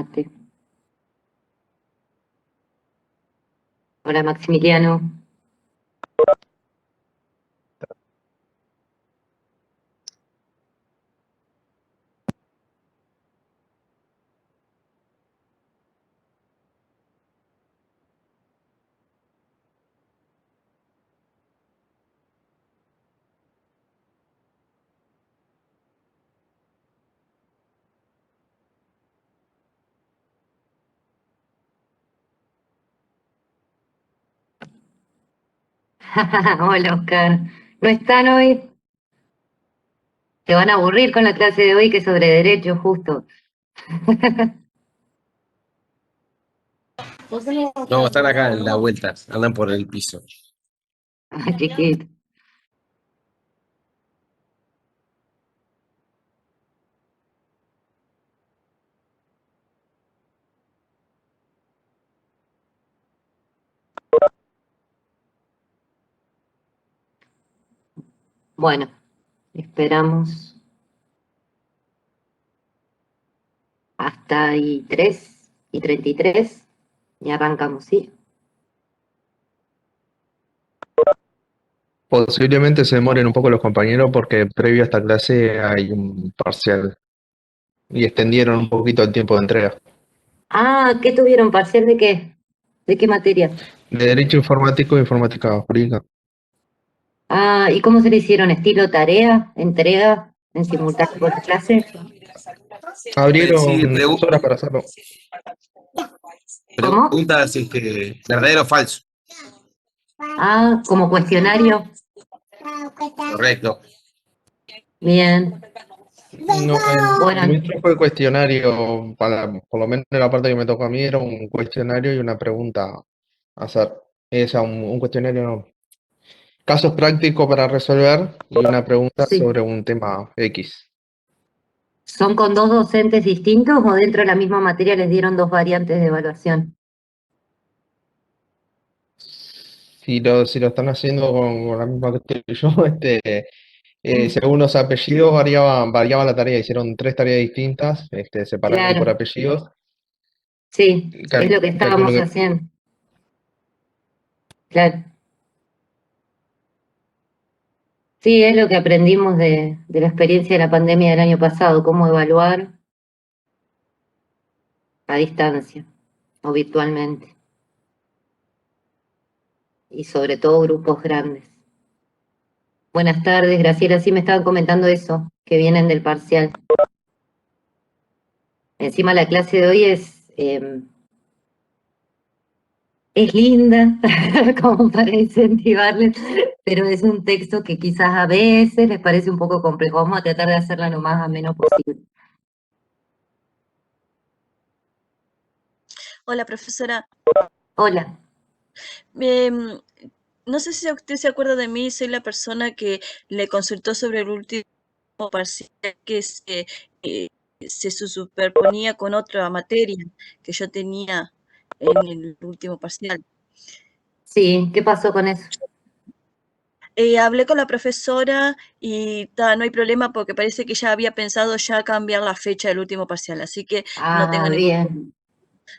Mate. Hola, Maximiliano. Hola, Oscar. ¿No están hoy? Te van a aburrir con la clase de hoy que es sobre derecho, justo. No, están acá en la vuelta, andan por el piso. Ah, chiquito. Bueno, esperamos hasta ahí 3:33 y arrancamos, ¿sí? Posiblemente se demoren un poco los compañeros porque previo a esta clase hay un parcial y extendieron un poquito el tiempo de entrega. Ah, ¿qué tuvieron? ¿Parcial de qué? ¿De qué materia? De Derecho Informático e Informática Jurídica. Ah, ¿y cómo se le hicieron? ¿Estilo tarea? ¿Entrega? ¿En simultáneo con la clase? Sí, Abrieron 2 horas para hacerlo. ¿Cómo? pregunta si verdadero o falso. Ah, como cuestionario. Correcto. Bien. No, el Bueno, nuestro fue cuestionario, por lo menos en la parte que me tocó a mí era un cuestionario y una pregunta a hacer. Un cuestionario, no. Casos prácticos para resolver y una pregunta sí. sobre un tema X. ¿Son con dos docentes distintos o dentro de la misma materia les dieron dos variantes de evaluación? Si lo están haciendo con la misma que estoy yo, según los apellidos variaba la tarea, hicieron 3 tareas distintas, separaron por Claro, apellidos. sí, es lo que Calculo estábamos que haciendo. Claro. Sí, es lo que aprendimos de la experiencia de la pandemia del año pasado, cómo evaluar a distancia o virtualmente. Y sobre todo grupos grandes. Buenas tardes, Graciela. Sí me estaban comentando eso, que vienen del parcial. Encima la clase de hoy es linda, como para incentivarles, pero es un texto que quizás a veces les parece un poco complejo. Vamos a tratar de hacerla lo más ameno posible. Hola, profesora. Hola. Em, no sé si usted se acuerda de mí, soy la persona que le consultó sobre el último parcial que eh, se superponía con otra materia que yo tenía en el último parcial. Sí, ¿qué pasó con eso? Hablé con la profesora y no hay problema porque parece que ya había pensado ya cambiar la fecha del último parcial, así que no tengo Ah, ningún problema. bien,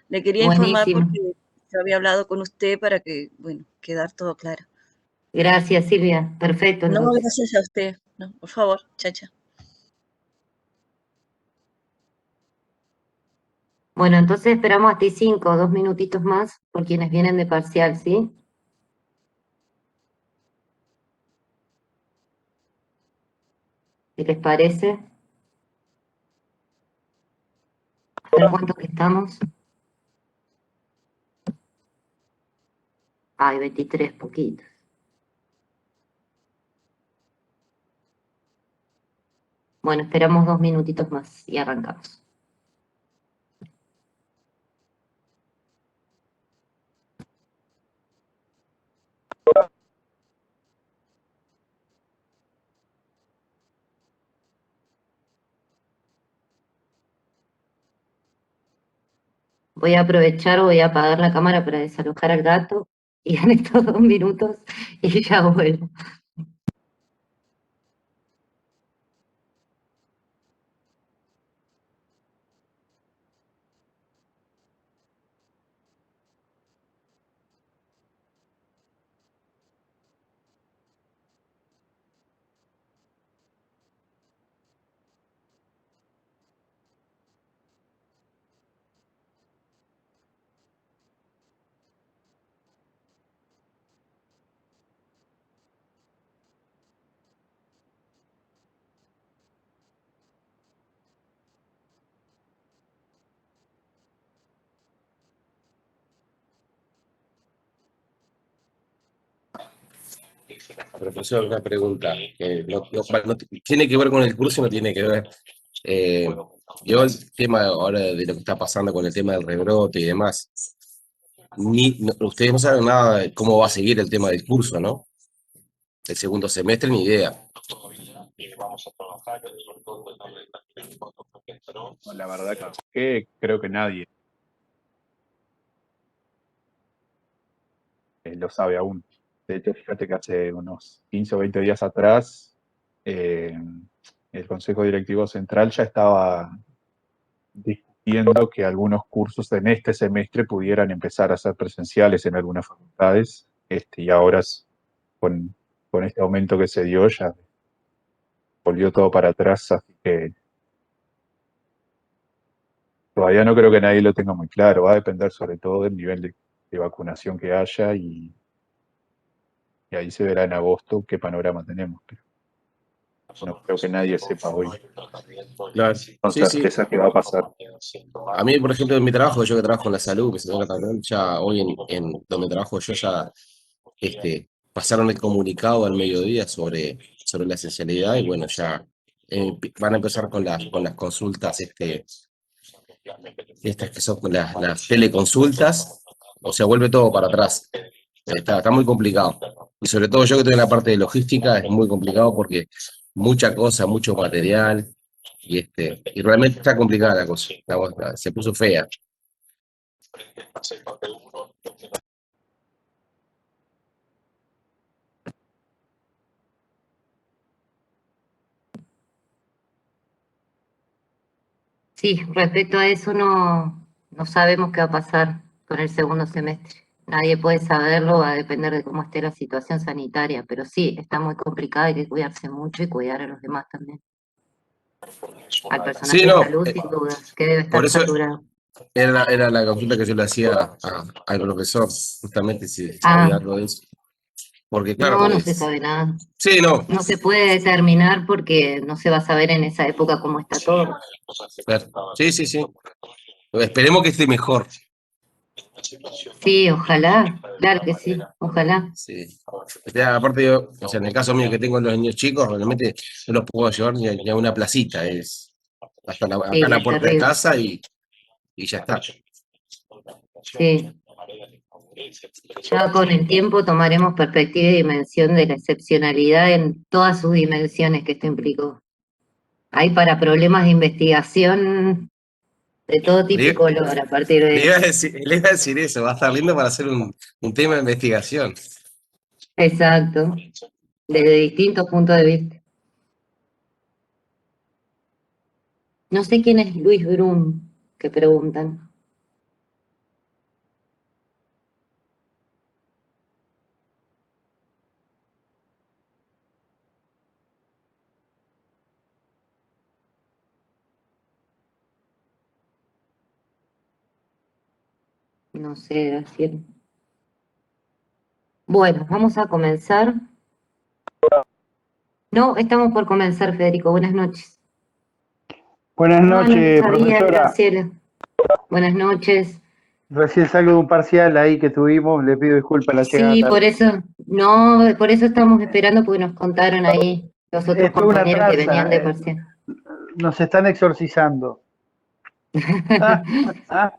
Le quería informar buenísimo. porque yo había hablado con usted para que, bueno, quedar todo claro. Gracias, Silvia. Perfecto, No, entonces. gracias a usted. No, por favor, chacha. Bueno, entonces esperamos hasta 5, 2 minutitos más por quienes vienen de parcial, ¿sí? ¿Qué les parece? ¿A ver cuánto que estamos? Ay, 23, poquitos. Bueno, esperamos 2 minutitos más y arrancamos. Voy a aprovechar, voy a apagar la cámara para desalojar al gato y en estos 2 minutos y ya vuelvo. Profesor, una pregunta. Tiene que ver con el curso y no tiene que ver. Yo el tema ahora de lo que está pasando con el tema del rebrote y demás, ustedes no saben nada de cómo va a seguir el tema del curso, ¿no? El segundo semestre, ni idea. La verdad que creo que nadie lo sabe aún. De hecho, fíjate que hace unos 15 o 20 días atrás, eh, el Consejo Directivo Central ya estaba discutiendo que algunos cursos en este semestre pudieran empezar a ser presenciales en algunas facultades, y ahora con este aumento que se dio ya volvió todo para atrás, así que todavía no creo que nadie lo tenga muy claro. Va a depender sobre todo del nivel de vacunación que haya y ahí se verá en agosto qué panorama tenemos. Pero no creo que nadie sepa hoy Claro. con Sí, sí. certeza qué va a pasar. A mí, por ejemplo, en mi trabajo, yo que trabajo en la salud, que se toca también, ya hoy en donde trabajo yo ya pasaron el comunicado al mediodía sobre la esencialidad y bueno, ya van a empezar con las consultas, estas que son las teleconsultas, o sea, vuelve todo para atrás. Está muy complicado. Y sobre todo yo que estoy en la parte de logística, es muy complicado porque mucha cosa, mucho material, y realmente está complicada la cosa. Se puso fea. Sí, respecto a eso no sabemos qué va a pasar con el segundo semestre. Nadie puede saberlo, va a depender de cómo esté la situación sanitaria, pero sí, está muy complicado, hay que cuidarse mucho y cuidar a los demás también. Al personal Sí, de no, salud, sin dudas, que debe por estar eso saturado. era la consulta que yo le hacía al profesor, justamente si sabía Ah, algo de eso. Porque claro, no, no porque se sabe nada. sí, no, No se puede determinar porque no se va a saber en esa época cómo está todo. claro. Sí, sí, sí. Esperemos que esté mejor. Sí, ojalá, claro que sí, ojalá. Sí. Aparte yo, o sea, en el caso mío que tengo los niños chicos, realmente no los puedo llevar ni a una placita, es hasta acá Sí, en la es puerta de terrible. casa y ya está. Sí. Ya con el tiempo tomaremos perspectiva y dimensión de la excepcionalidad en todas sus dimensiones que esto implicó. Hay para problemas de investigación de todo tipo y Le, color a partir de esto. le iba a decir eso, va a estar lindo para hacer un tema de investigación. Exacto, desde distintos puntos de vista. No sé quién es Luis Brum, que preguntan. No sé, Graciela. Bueno, vamos a comenzar. No, estamos por comenzar, Federico. Buenas noches. Buenas No, no noches, sabía, profesora. Graciela. Buenas noches. Recién salgo de un parcial ahí que tuvimos, le pido disculpas la llegada Sí, tarde. por eso estamos esperando porque nos contaron ahí los otros Esto es una compañeros que venían de tranza, parcial. nos están exorcizando.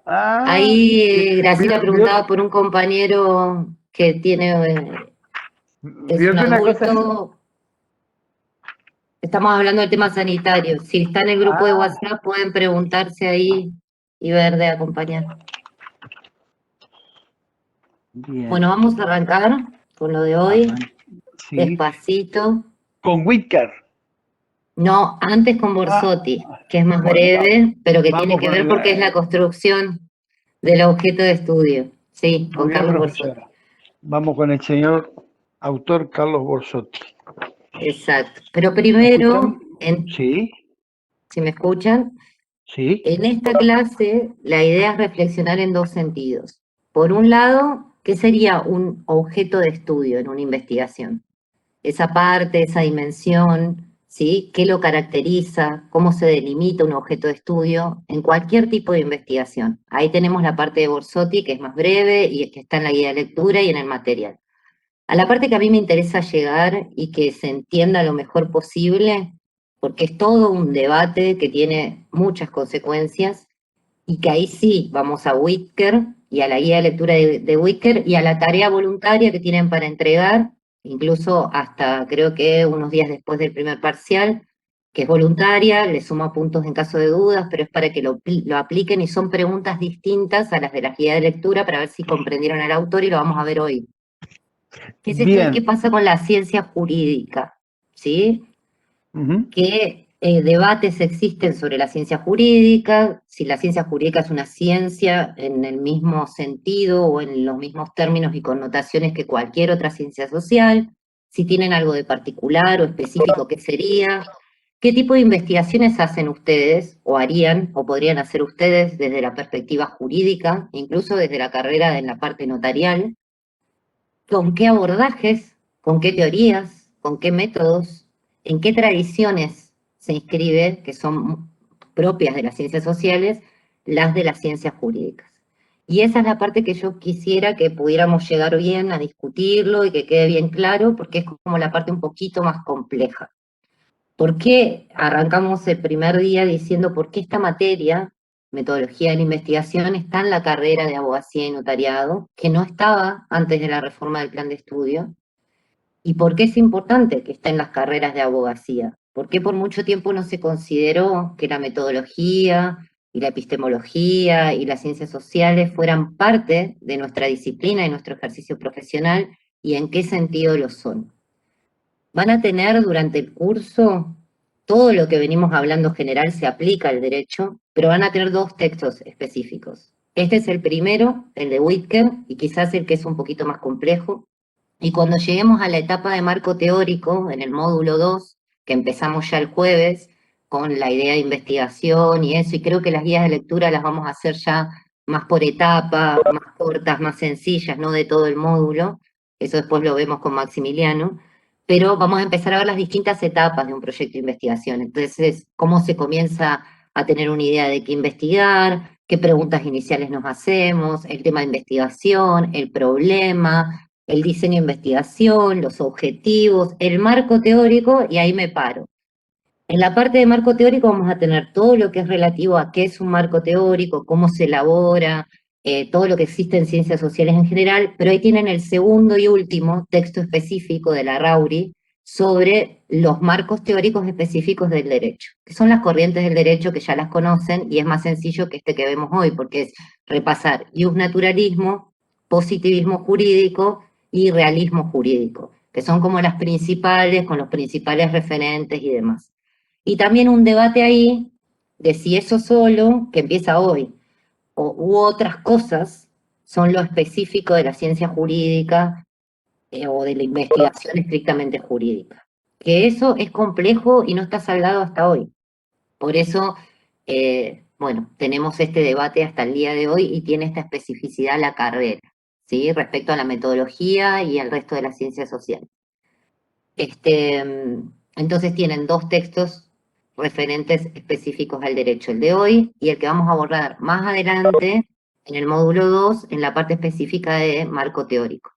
Ahí Graciela ¿Vio preguntaba por un compañero que es un que una cosa es... adulto. Estamos hablando del tema sanitario. Si está en el grupo de WhatsApp, pueden preguntarse ahí y ver de acompañar. Bien. Bueno, vamos a arrancar con lo de hoy, Sí. despacito. Con Whitcar. No, antes con Borsotti, que es más bueno, breve, pero que vamos tiene que con ver porque es la construcción del objeto de estudio. Sí, Muy con bien, Carlos profesora. Borsotti. Vamos con el señor autor Carlos Borsotti. Exacto. Pero ¿Me primero, escuchan? Sí, si me escuchan, sí. en esta clase la idea es reflexionar en dos sentidos. Por un lado, ¿qué sería un objeto de estudio en una investigación? Esa parte, esa dimensión, ¿sí? ¿Qué lo caracteriza? ¿Cómo se delimita un objeto de estudio en cualquier tipo de investigación? Ahí tenemos la parte de Borsotti, que es más breve y que está en la guía de lectura y en el material. A la parte que a mí me interesa llegar y que se entienda lo mejor posible, porque es todo un debate que tiene muchas consecuencias, y que ahí sí vamos a Whitaker y a la guía de lectura de Whitaker y a la tarea voluntaria que tienen para entregar, incluso hasta creo que unos días después del primer parcial, que es voluntaria, le suma puntos en caso de dudas, pero es para que lo apliquen y son preguntas distintas a las de la guía de lectura para ver si comprendieron al autor y lo vamos a ver hoy. ¿Qué es esto de qué Bien. pasa con la ciencia jurídica? ¿Sí? Ujú. ¿Qué debates existen sobre la ciencia jurídica? Si la ciencia jurídica es una ciencia en el mismo sentido o en los mismos términos y connotaciones que cualquier otra ciencia social, si tienen algo de particular o específico, ¿qué sería? ¿Qué tipo de investigaciones hacen ustedes o harían o podrían hacer ustedes desde la perspectiva jurídica, incluso desde la carrera en la parte notarial? ¿Con qué abordajes? ¿Con qué teorías? ¿Con qué métodos? ¿En qué tradiciones se inscribe, que son propias de las ciencias sociales, las de las ciencias jurídicas? Y esa es la parte que yo quisiera que pudiéramos llegar bien a discutirlo y que quede bien claro, porque es como la parte un poquito más compleja. ¿Por qué arrancamos el primer día diciendo por qué esta materia, metodología de la investigación, está en la carrera de abogacía y notariado, que no estaba antes de la reforma del plan de estudio? ¿Y por qué es importante que esté en las carreras de abogacía? ¿Por qué por mucho tiempo no se consideró que la metodología y la epistemología y las ciencias sociales fueran parte de nuestra disciplina y nuestro ejercicio profesional, y en qué sentido lo son? Van a tener durante el curso, todo lo que venimos hablando general se aplica al derecho, pero van a tener dos textos específicos. Este es el primero, el de Whitaker, y quizás el que es un poquito más complejo. Y cuando lleguemos a la etapa de marco teórico, en el módulo 2, que empezamos ya el jueves, con la idea de investigación y eso, y creo que las guías de lectura las vamos a hacer ya más por etapa, más cortas, más sencillas, no de todo el módulo, eso después lo vemos con Maximiliano, pero vamos a empezar a ver las distintas etapas de un proyecto de investigación. Entonces, cómo se comienza a tener una idea de qué investigar, qué preguntas iniciales nos hacemos, el tema de investigación, el problema, el diseño de investigación, los objetivos, el marco teórico, y ahí me paro. En la parte de marco teórico vamos a tener todo lo que es relativo a qué es un marco teórico, cómo se elabora, todo lo que existe en ciencias sociales en general, pero ahí tienen el segundo y último texto específico de la Rauri sobre los marcos teóricos específicos del derecho, que son las corrientes del derecho que ya las conocen, y es más sencillo que este que vemos hoy, porque es repasar naturalismo, positivismo jurídico y realismo jurídico, que son como las principales, con los principales referentes y demás. Y también un debate ahí de si eso solo, que empieza hoy, u otras cosas, son lo específico de la ciencia jurídica o de la investigación estrictamente jurídica. Que eso es complejo y no está saldado hasta hoy. Por eso, bueno, tenemos este debate hasta el día de hoy y tiene esta especificidad la carrera, ¿sí? Respecto a la metodología y al resto de las ciencias sociales. Entonces tienen dos textos referentes específicos al derecho, el de hoy y el que vamos a abordar más adelante en el módulo 2, en la parte específica de marco teórico.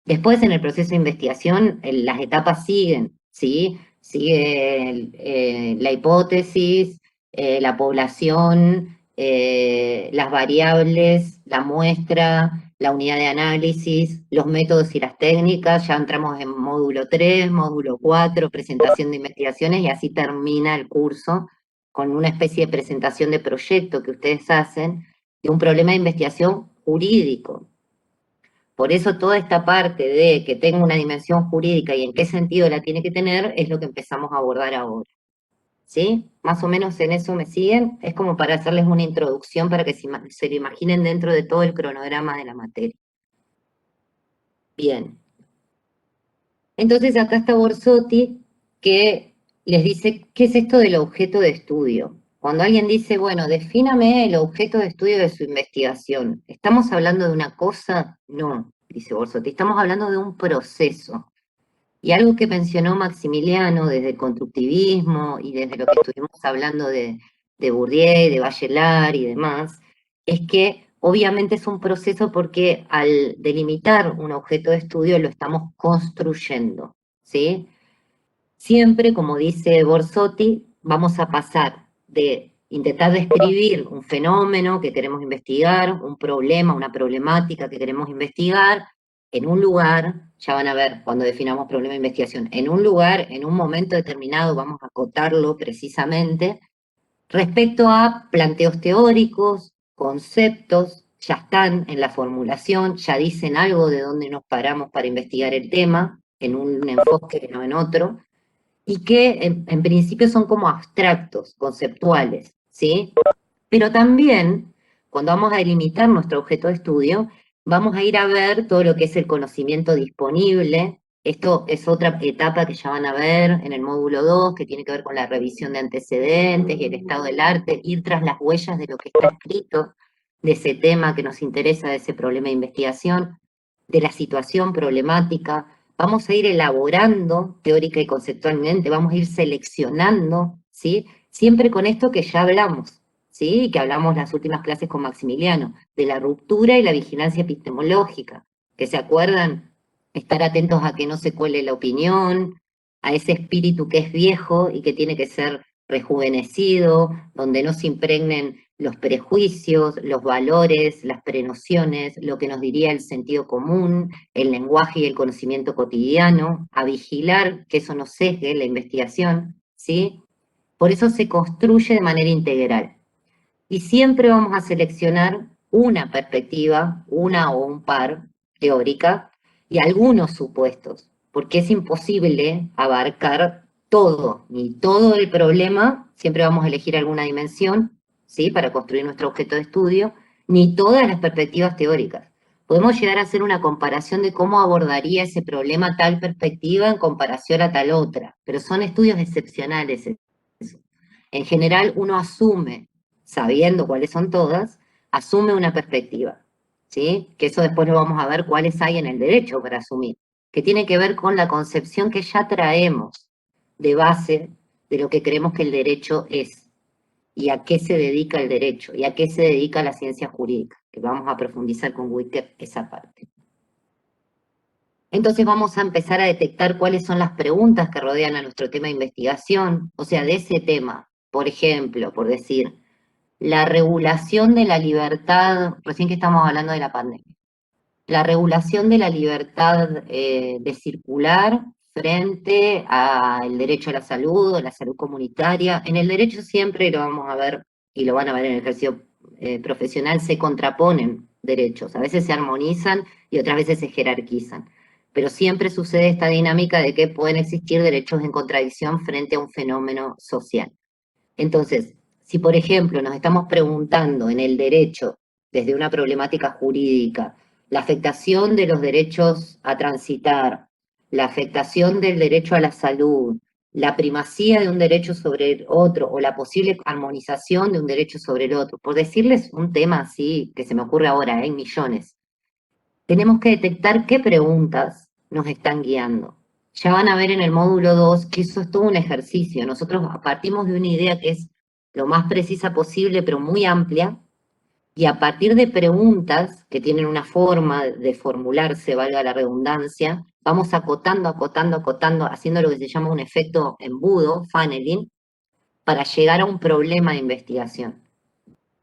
Después, en el proceso de investigación, las etapas siguen, ¿sí? Sigue la hipótesis, la población, las variables, la muestra, la unidad de análisis, los métodos y las técnicas. Ya entramos en módulo 3, módulo 4, presentación de investigaciones, y así termina el curso con una especie de presentación de proyecto que ustedes hacen de un problema de investigación jurídico. Por eso toda esta parte de que tenga una dimensión jurídica y en qué sentido la tiene que tener es lo que empezamos a abordar ahora. ¿Sí? Más o menos en eso me siguen. Es como para hacerles una introducción para que se lo imaginen dentro de todo el cronograma de la materia. Bien. Entonces acá está Borsotti, que les dice, ¿qué es esto del objeto de estudio? Cuando alguien dice, bueno, defíname el objeto de estudio de su investigación, ¿estamos hablando de una cosa? No, dice Borsotti, estamos hablando de un proceso. Y algo que mencionó Maximiliano desde el constructivismo y desde lo que estuvimos hablando de Bourdieu, de Bachelard y demás, es que obviamente es un proceso porque al delimitar un objeto de estudio lo estamos construyendo, ¿sí? Siempre, como dice Borsotti, vamos a pasar de intentar describir un fenómeno que queremos investigar, un problema, una problemática que queremos investigar, en un lugar, ya van a ver cuando definamos problema de investigación, en un lugar, en un momento determinado, vamos a acotarlo precisamente, respecto a planteos teóricos, conceptos, ya están en la formulación, ya dicen algo de dónde nos paramos para investigar el tema, en un enfoque, no en otro, y que en principio son como abstractos, conceptuales, ¿sí? Pero también, cuando vamos a delimitar nuestro objeto de estudio, vamos a ir a ver todo lo que es el conocimiento disponible. Esto es otra etapa que ya van a ver en el módulo 2, que tiene que ver con la revisión de antecedentes y el estado del arte, ir tras las huellas de lo que está escrito, de ese tema que nos interesa, de ese problema de investigación, de la situación problemática. Vamos a ir elaborando teórica y conceptualmente, vamos a ir seleccionando, ¿sí? Siempre con esto que ya hablamos, ¿sí? Que hablamos las últimas clases con Maximiliano, de la ruptura y la vigilancia epistemológica, que se acuerdan, estar atentos a que no se cuele la opinión, a ese espíritu que es viejo y que tiene que ser rejuvenecido, donde no se impregnen los prejuicios, los valores, las prenociones, lo que nos diría el sentido común, el lenguaje y el conocimiento cotidiano, a vigilar que eso no sesgue la investigación, ¿sí? Por eso se construye de manera integral. Y siempre vamos a seleccionar una perspectiva, una o un par teórica, y algunos supuestos, porque es imposible abarcar todo, ni todo el problema, siempre vamos a elegir alguna dimensión, ¿sí? Para construir nuestro objeto de estudio, ni todas las perspectivas teóricas. Podemos llegar a hacer una comparación de cómo abordaría ese problema tal perspectiva en comparación a tal otra, pero son estudios excepcionales. Eso. En general, uno asume, sabiendo cuáles son todas, asume una perspectiva, ¿sí? Que eso después lo vamos a ver cuáles hay en el derecho para asumir, que tiene que ver con la concepción que ya traemos de base de lo que creemos que el derecho es, y a qué se dedica el derecho, y a qué se dedica la ciencia jurídica, que vamos a profundizar con Wicker esa parte. Entonces vamos a empezar a detectar cuáles son las preguntas que rodean a nuestro tema de investigación, o sea, de ese tema, por ejemplo, por decir, la regulación de la libertad, recién que estamos hablando de la pandemia, la regulación de la libertad de circular frente al derecho a la salud, a la salud comunitaria. En el derecho siempre lo vamos a ver, y lo van a ver en el ejercicio profesional, se contraponen derechos, a veces se armonizan y otras veces se jerarquizan. Pero siempre sucede esta dinámica de que pueden existir derechos en contradicción frente a un fenómeno social. Entonces, si por ejemplo nos estamos preguntando en el derecho, desde una problemática jurídica, la afectación de los derechos a transitar, la afectación del derecho a la salud, la primacía de un derecho sobre el otro o la posible armonización de un derecho sobre el otro, por decirles un tema así que se me ocurre ahora, hay millones, tenemos que detectar qué preguntas nos están guiando. Ya van a ver en el módulo 2 que eso es todo un ejercicio. Nosotros partimos de una idea que es lo más precisa posible, pero muy amplia, y a partir de preguntas que tienen una forma de formularse, valga la redundancia, vamos acotando, acotando, acotando, haciendo lo que se llama un efecto embudo, funneling, para llegar a un problema de investigación.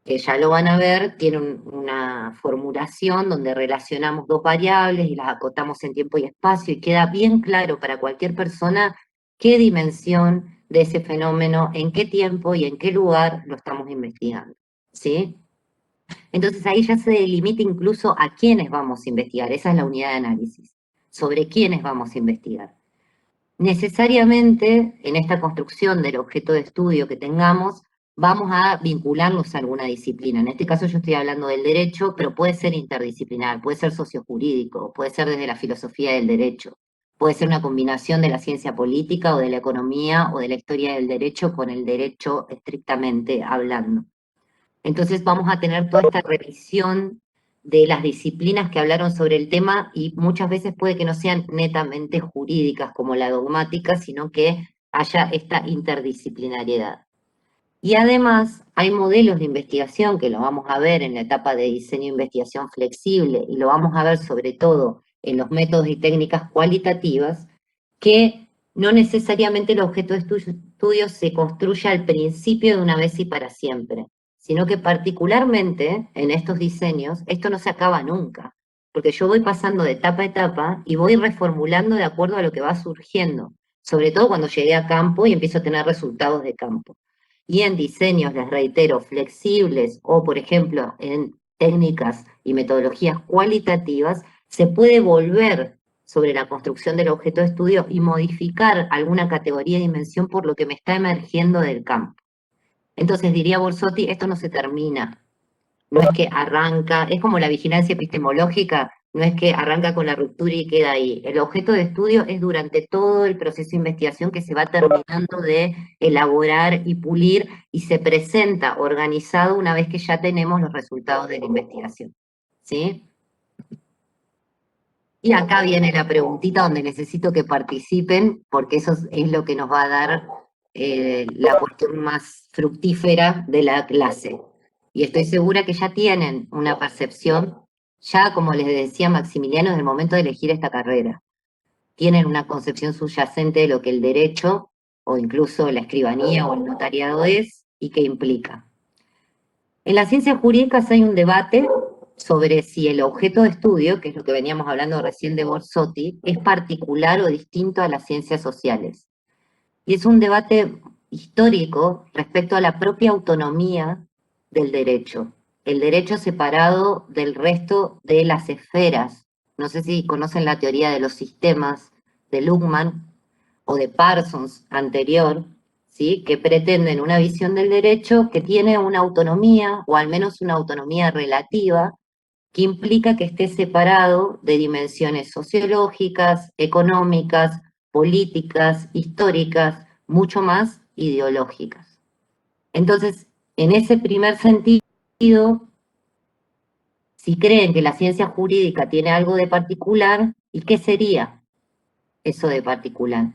Que ya lo van a ver, tiene una formulación donde relacionamos dos variables y las acotamos en tiempo y espacio y queda bien claro para cualquier persona qué dimensión de ese fenómeno, en qué tiempo y en qué lugar lo estamos investigando, ¿sí? Entonces ahí ya se delimita incluso a quiénes vamos a investigar, esa es la unidad de análisis, sobre quiénes vamos a investigar. Necesariamente, en esta construcción del objeto de estudio que tengamos, vamos a vincularlos a alguna disciplina. En este caso yo estoy hablando del derecho, pero puede ser interdisciplinar, puede ser sociojurídico, puede ser desde la filosofía del derecho, puede ser una combinación de la ciencia política o de la economía o de la historia del derecho con el derecho estrictamente hablando. Entonces vamos a tener toda esta revisión de las disciplinas que hablaron sobre el tema y muchas veces puede que no sean netamente jurídicas como la dogmática, sino que haya esta interdisciplinariedad. Y además hay modelos de investigación que lo vamos a ver en la etapa de diseño e investigación flexible y lo vamos a ver sobre todo en los métodos y técnicas cualitativas, que no necesariamente el objeto de estudio se construye al principio de una vez y para siempre, sino que particularmente en estos diseños esto no se acaba nunca, porque yo voy pasando de etapa a etapa y voy reformulando de acuerdo a lo que va surgiendo, sobre todo cuando llegué a campo y empiezo a tener resultados de campo. Y en diseños, les reitero, flexibles o, por ejemplo, en técnicas y metodologías cualitativas, se puede volver sobre la construcción del objeto de estudio y modificar alguna categoría de dimensión por lo que me está emergiendo del campo. Entonces, diría Borsotti, esto no se termina. No es que arranca, es como la vigilancia epistemológica, no es que arranca con la ruptura y queda ahí. El objeto de estudio es durante todo el proceso de investigación que se va terminando de elaborar y pulir y se presenta organizado una vez que ya tenemos los resultados de la investigación. ¿Sí? Y acá viene la preguntita donde necesito que participen, porque eso es lo que nos va a dar la cuestión más fructífera de la clase. Y estoy segura que ya tienen una percepción, ya como les decía Maximiliano, en el momento de elegir esta carrera. Tienen una concepción subyacente de lo que el derecho, o incluso la escribanía o el notariado es, y qué implica. En las ciencias jurídicas hay un debate sobre si el objeto de estudio, que es lo que veníamos hablando recién de Borsotti, es particular o distinto a las ciencias sociales. Y es un debate histórico respecto a la propia autonomía del derecho. El derecho separado del resto de las esferas. No sé si conocen la teoría de los sistemas de Luhmann o de Parsons anterior, ¿sí? Que pretenden una visión del derecho que tiene una autonomía, o al menos una autonomía relativa, que implica que esté separado de dimensiones sociológicas, económicas, políticas, históricas, mucho más ideológicas. Entonces, en ese primer sentido, si creen que la ciencia jurídica tiene algo de particular, ¿y qué sería eso de particular?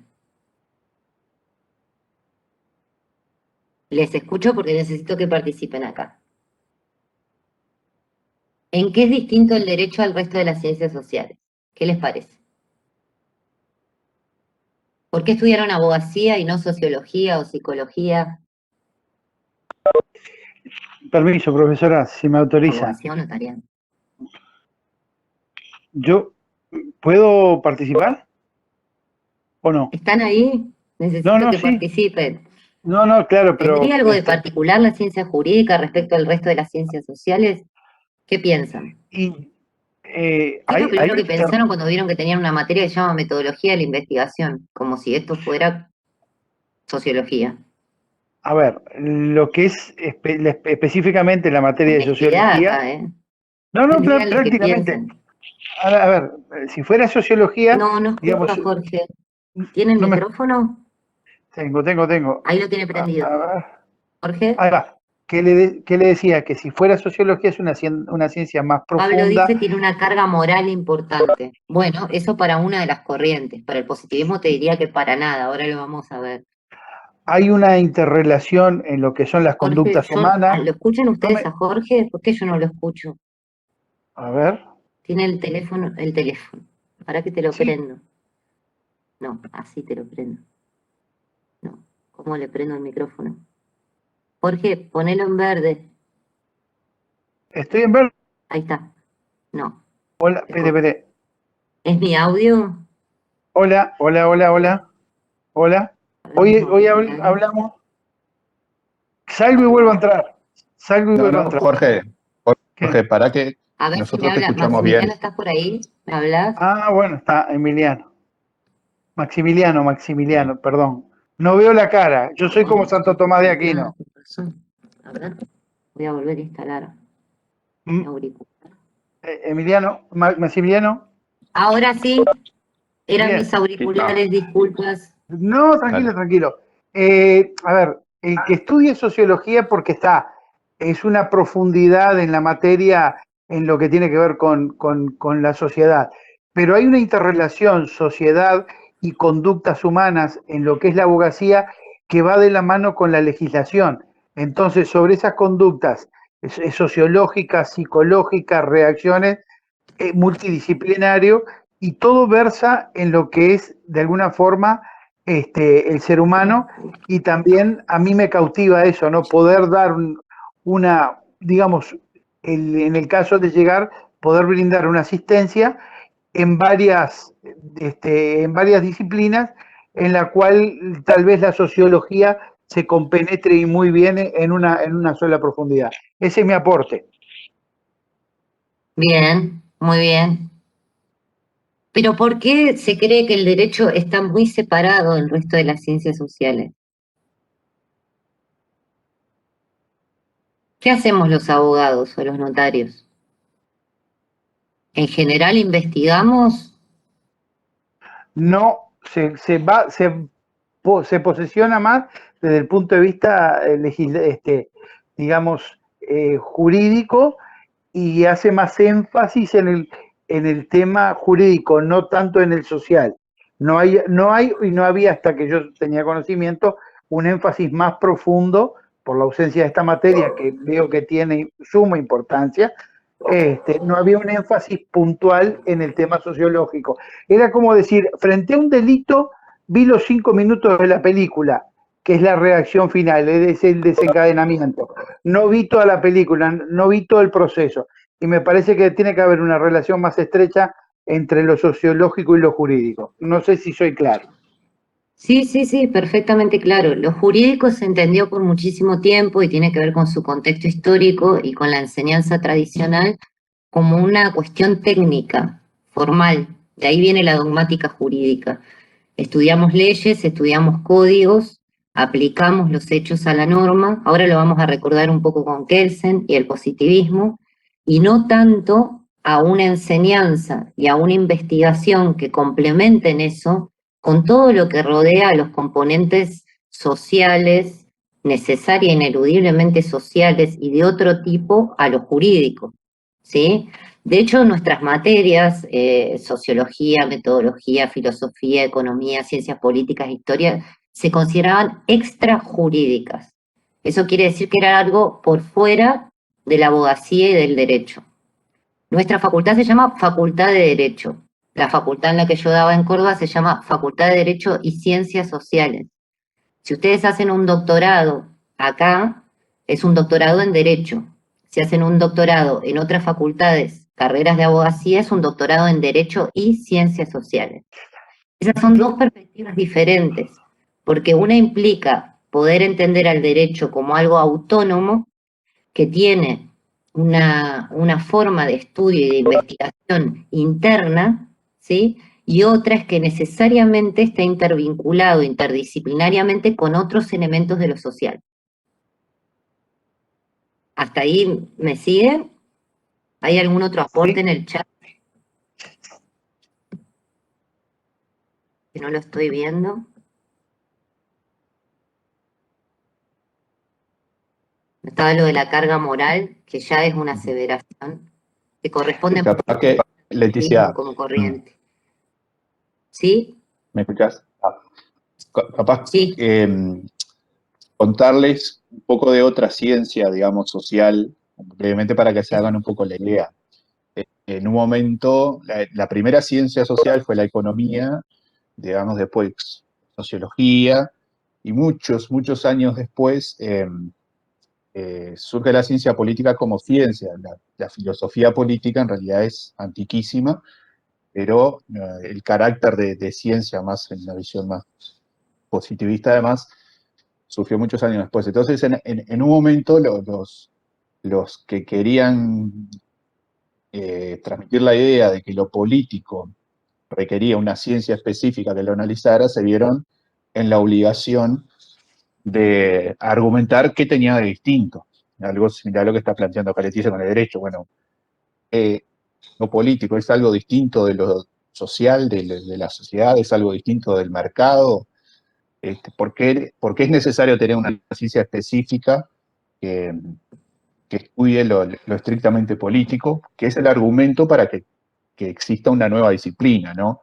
Les escucho porque necesito que participen acá. ¿En qué es distinto el derecho al resto de las ciencias sociales? ¿Qué les parece? ¿Por qué estudiaron abogacía y no sociología o psicología? Permiso, profesora, si me autoriza. Abogacía o notariado. ¿Yo puedo participar o no? ¿Están ahí? Necesito No, que sí. participen. No, claro, pero... ¿Tendría algo de particular la ciencia jurídica respecto al resto de las ciencias sociales? ¿Qué piensan? Y, ¿Qué es lo primero que pensaron cuando vieron que tenían una materia que se llama metodología de la investigación? Como si esto fuera sociología. A ver, lo que es específicamente la materia de sociología... Acá, No, Me digan lo que prácticamente. piensen. A ver, si fuera sociología... No escucha, Jorge. ¿Tiene el micrófono? Tengo. Ahí lo tiene prendido. A ver. Jorge. Ahí va. ¿Qué le decía? Que si fuera sociología es una ciencia más profunda. Pablo dice tiene una carga moral importante. Bueno, eso para una de las corrientes. Para el positivismo te diría que para nada. Ahora lo vamos a ver. Hay una interrelación en lo que son las conductas humanas. ¿Lo escuchan ustedes a Jorge? ¿Por qué yo no lo escucho? A ver. Tiene el teléfono. ¿Para qué te lo prendo? No, así te lo prendo. No, ¿cómo le prendo el micrófono? Jorge, ponelo en verde. Estoy en verde. Ahí está. No. Hola, espere. ¿Es mi audio? Hola. Hoy hablamos. Salgo y vuelvo a entrar. Jorge, para que a ver nosotros si me habla. te escuchamos Maximiliano, bien. ¿estás por ahí? ¿Me hablas? Bueno, está Emiliano. Maximiliano, perdón. No veo la cara. Yo soy como Santo Tomás de Aquino. A ver, voy a volver a instalar. Emiliano, Maximiliano. Ahora sí, eran Bien. mis auriculares, disculpas. No, tranquilo. A ver, el que estudie sociología porque es una profundidad en la materia en lo que tiene que ver con la sociedad. Pero hay una interrelación sociedad y conductas humanas en lo que es la abogacía que va de la mano con la legislación. Entonces, sobre esas conductas sociológicas, psicológicas, reacciones, multidisciplinario, y todo versa en lo que es, de alguna forma, el ser humano, y también a mí me cautiva eso, ¿no? Poder dar una, digamos, en el caso de llegar, poder brindar una asistencia en varias disciplinas, en la cual tal vez la sociología se compenetre y muy bien en una sola profundidad. Ese es mi aporte. Bien, muy bien. Pero ¿por qué se cree que el derecho está muy separado del resto de las ciencias sociales? ¿Qué hacemos los abogados o los notarios? En general investigamos. No se posesiona más desde el punto de vista digamos, jurídico, y hace más énfasis en el tema jurídico, no tanto en el social. No hay y no había, hasta que yo tenía conocimiento, un énfasis más profundo por la ausencia de esta materia, que veo que tiene suma importancia. No había un énfasis puntual en el tema sociológico. Era como decir, frente a un delito, vi los 5 minutos de la película, que es la reacción final, es el desencadenamiento. No vi toda la película, no vi todo el proceso. Y me parece que tiene que haber una relación más estrecha entre lo sociológico y lo jurídico. No sé si soy claro. Sí, sí, sí, perfectamente claro. Lo jurídico se entendió por muchísimo tiempo y tiene que ver con su contexto histórico y con la enseñanza tradicional como una cuestión técnica, formal. De ahí viene la dogmática jurídica. Estudiamos leyes, estudiamos códigos, aplicamos los hechos a la norma. Ahora lo vamos a recordar un poco con Kelsen y el positivismo, y no tanto a una enseñanza y a una investigación que complementen eso con todo lo que rodea a los componentes sociales, necesaria e ineludiblemente sociales y de otro tipo a lo jurídico, ¿sí? De hecho, nuestras materias, sociología, metodología, filosofía, economía, ciencias políticas, historia, se consideraban extrajurídicas. Eso quiere decir que era algo por fuera de la abogacía y del derecho. Nuestra facultad se llama Facultad de Derecho. La facultad en la que yo daba en Córdoba se llama Facultad de Derecho y Ciencias Sociales. Si ustedes hacen un doctorado acá, es un doctorado en Derecho. Si hacen un doctorado en otras facultades, carreras de abogacía, es un doctorado en Derecho y Ciencias Sociales. Esas son dos perspectivas diferentes, porque una implica poder entender al derecho como algo autónomo que tiene una forma de estudio y de investigación interna, ¿sí? Y otra es que necesariamente está intervinculado interdisciplinariamente con otros elementos de lo social. ¿Hasta ahí me siguen? ¿Hay algún otro aporte en el chat? Que no lo estoy viendo. Estaba lo de la carga moral, que ya es una aseveración, que corresponde Capaz que, Leticia, como corriente. ¿Sí? ¿me escuchás? Capaz Sí. contarles un poco de otra ciencia, digamos, social, brevemente para que se hagan un poco la idea. En un momento, la primera ciencia social fue la economía, digamos, después sociología, y muchos años después surge la ciencia política como ciencia. La filosofía política en realidad es antiquísima, pero el carácter de ciencia, más en una visión más positivista además, surgió muchos años después. Entonces, en un momento, los que querían transmitir la idea de que lo político requería una ciencia específica que lo analizara, se vieron en la obligación de argumentar qué tenía de distinto. Algo similar a lo que está planteando Leticia con el derecho. Bueno, lo político es algo distinto de lo social, de la sociedad, es algo distinto del mercado. ¿Por qué es necesario tener una ciencia específica que estudie lo estrictamente político? Que es el argumento para que exista una nueva disciplina, ¿no?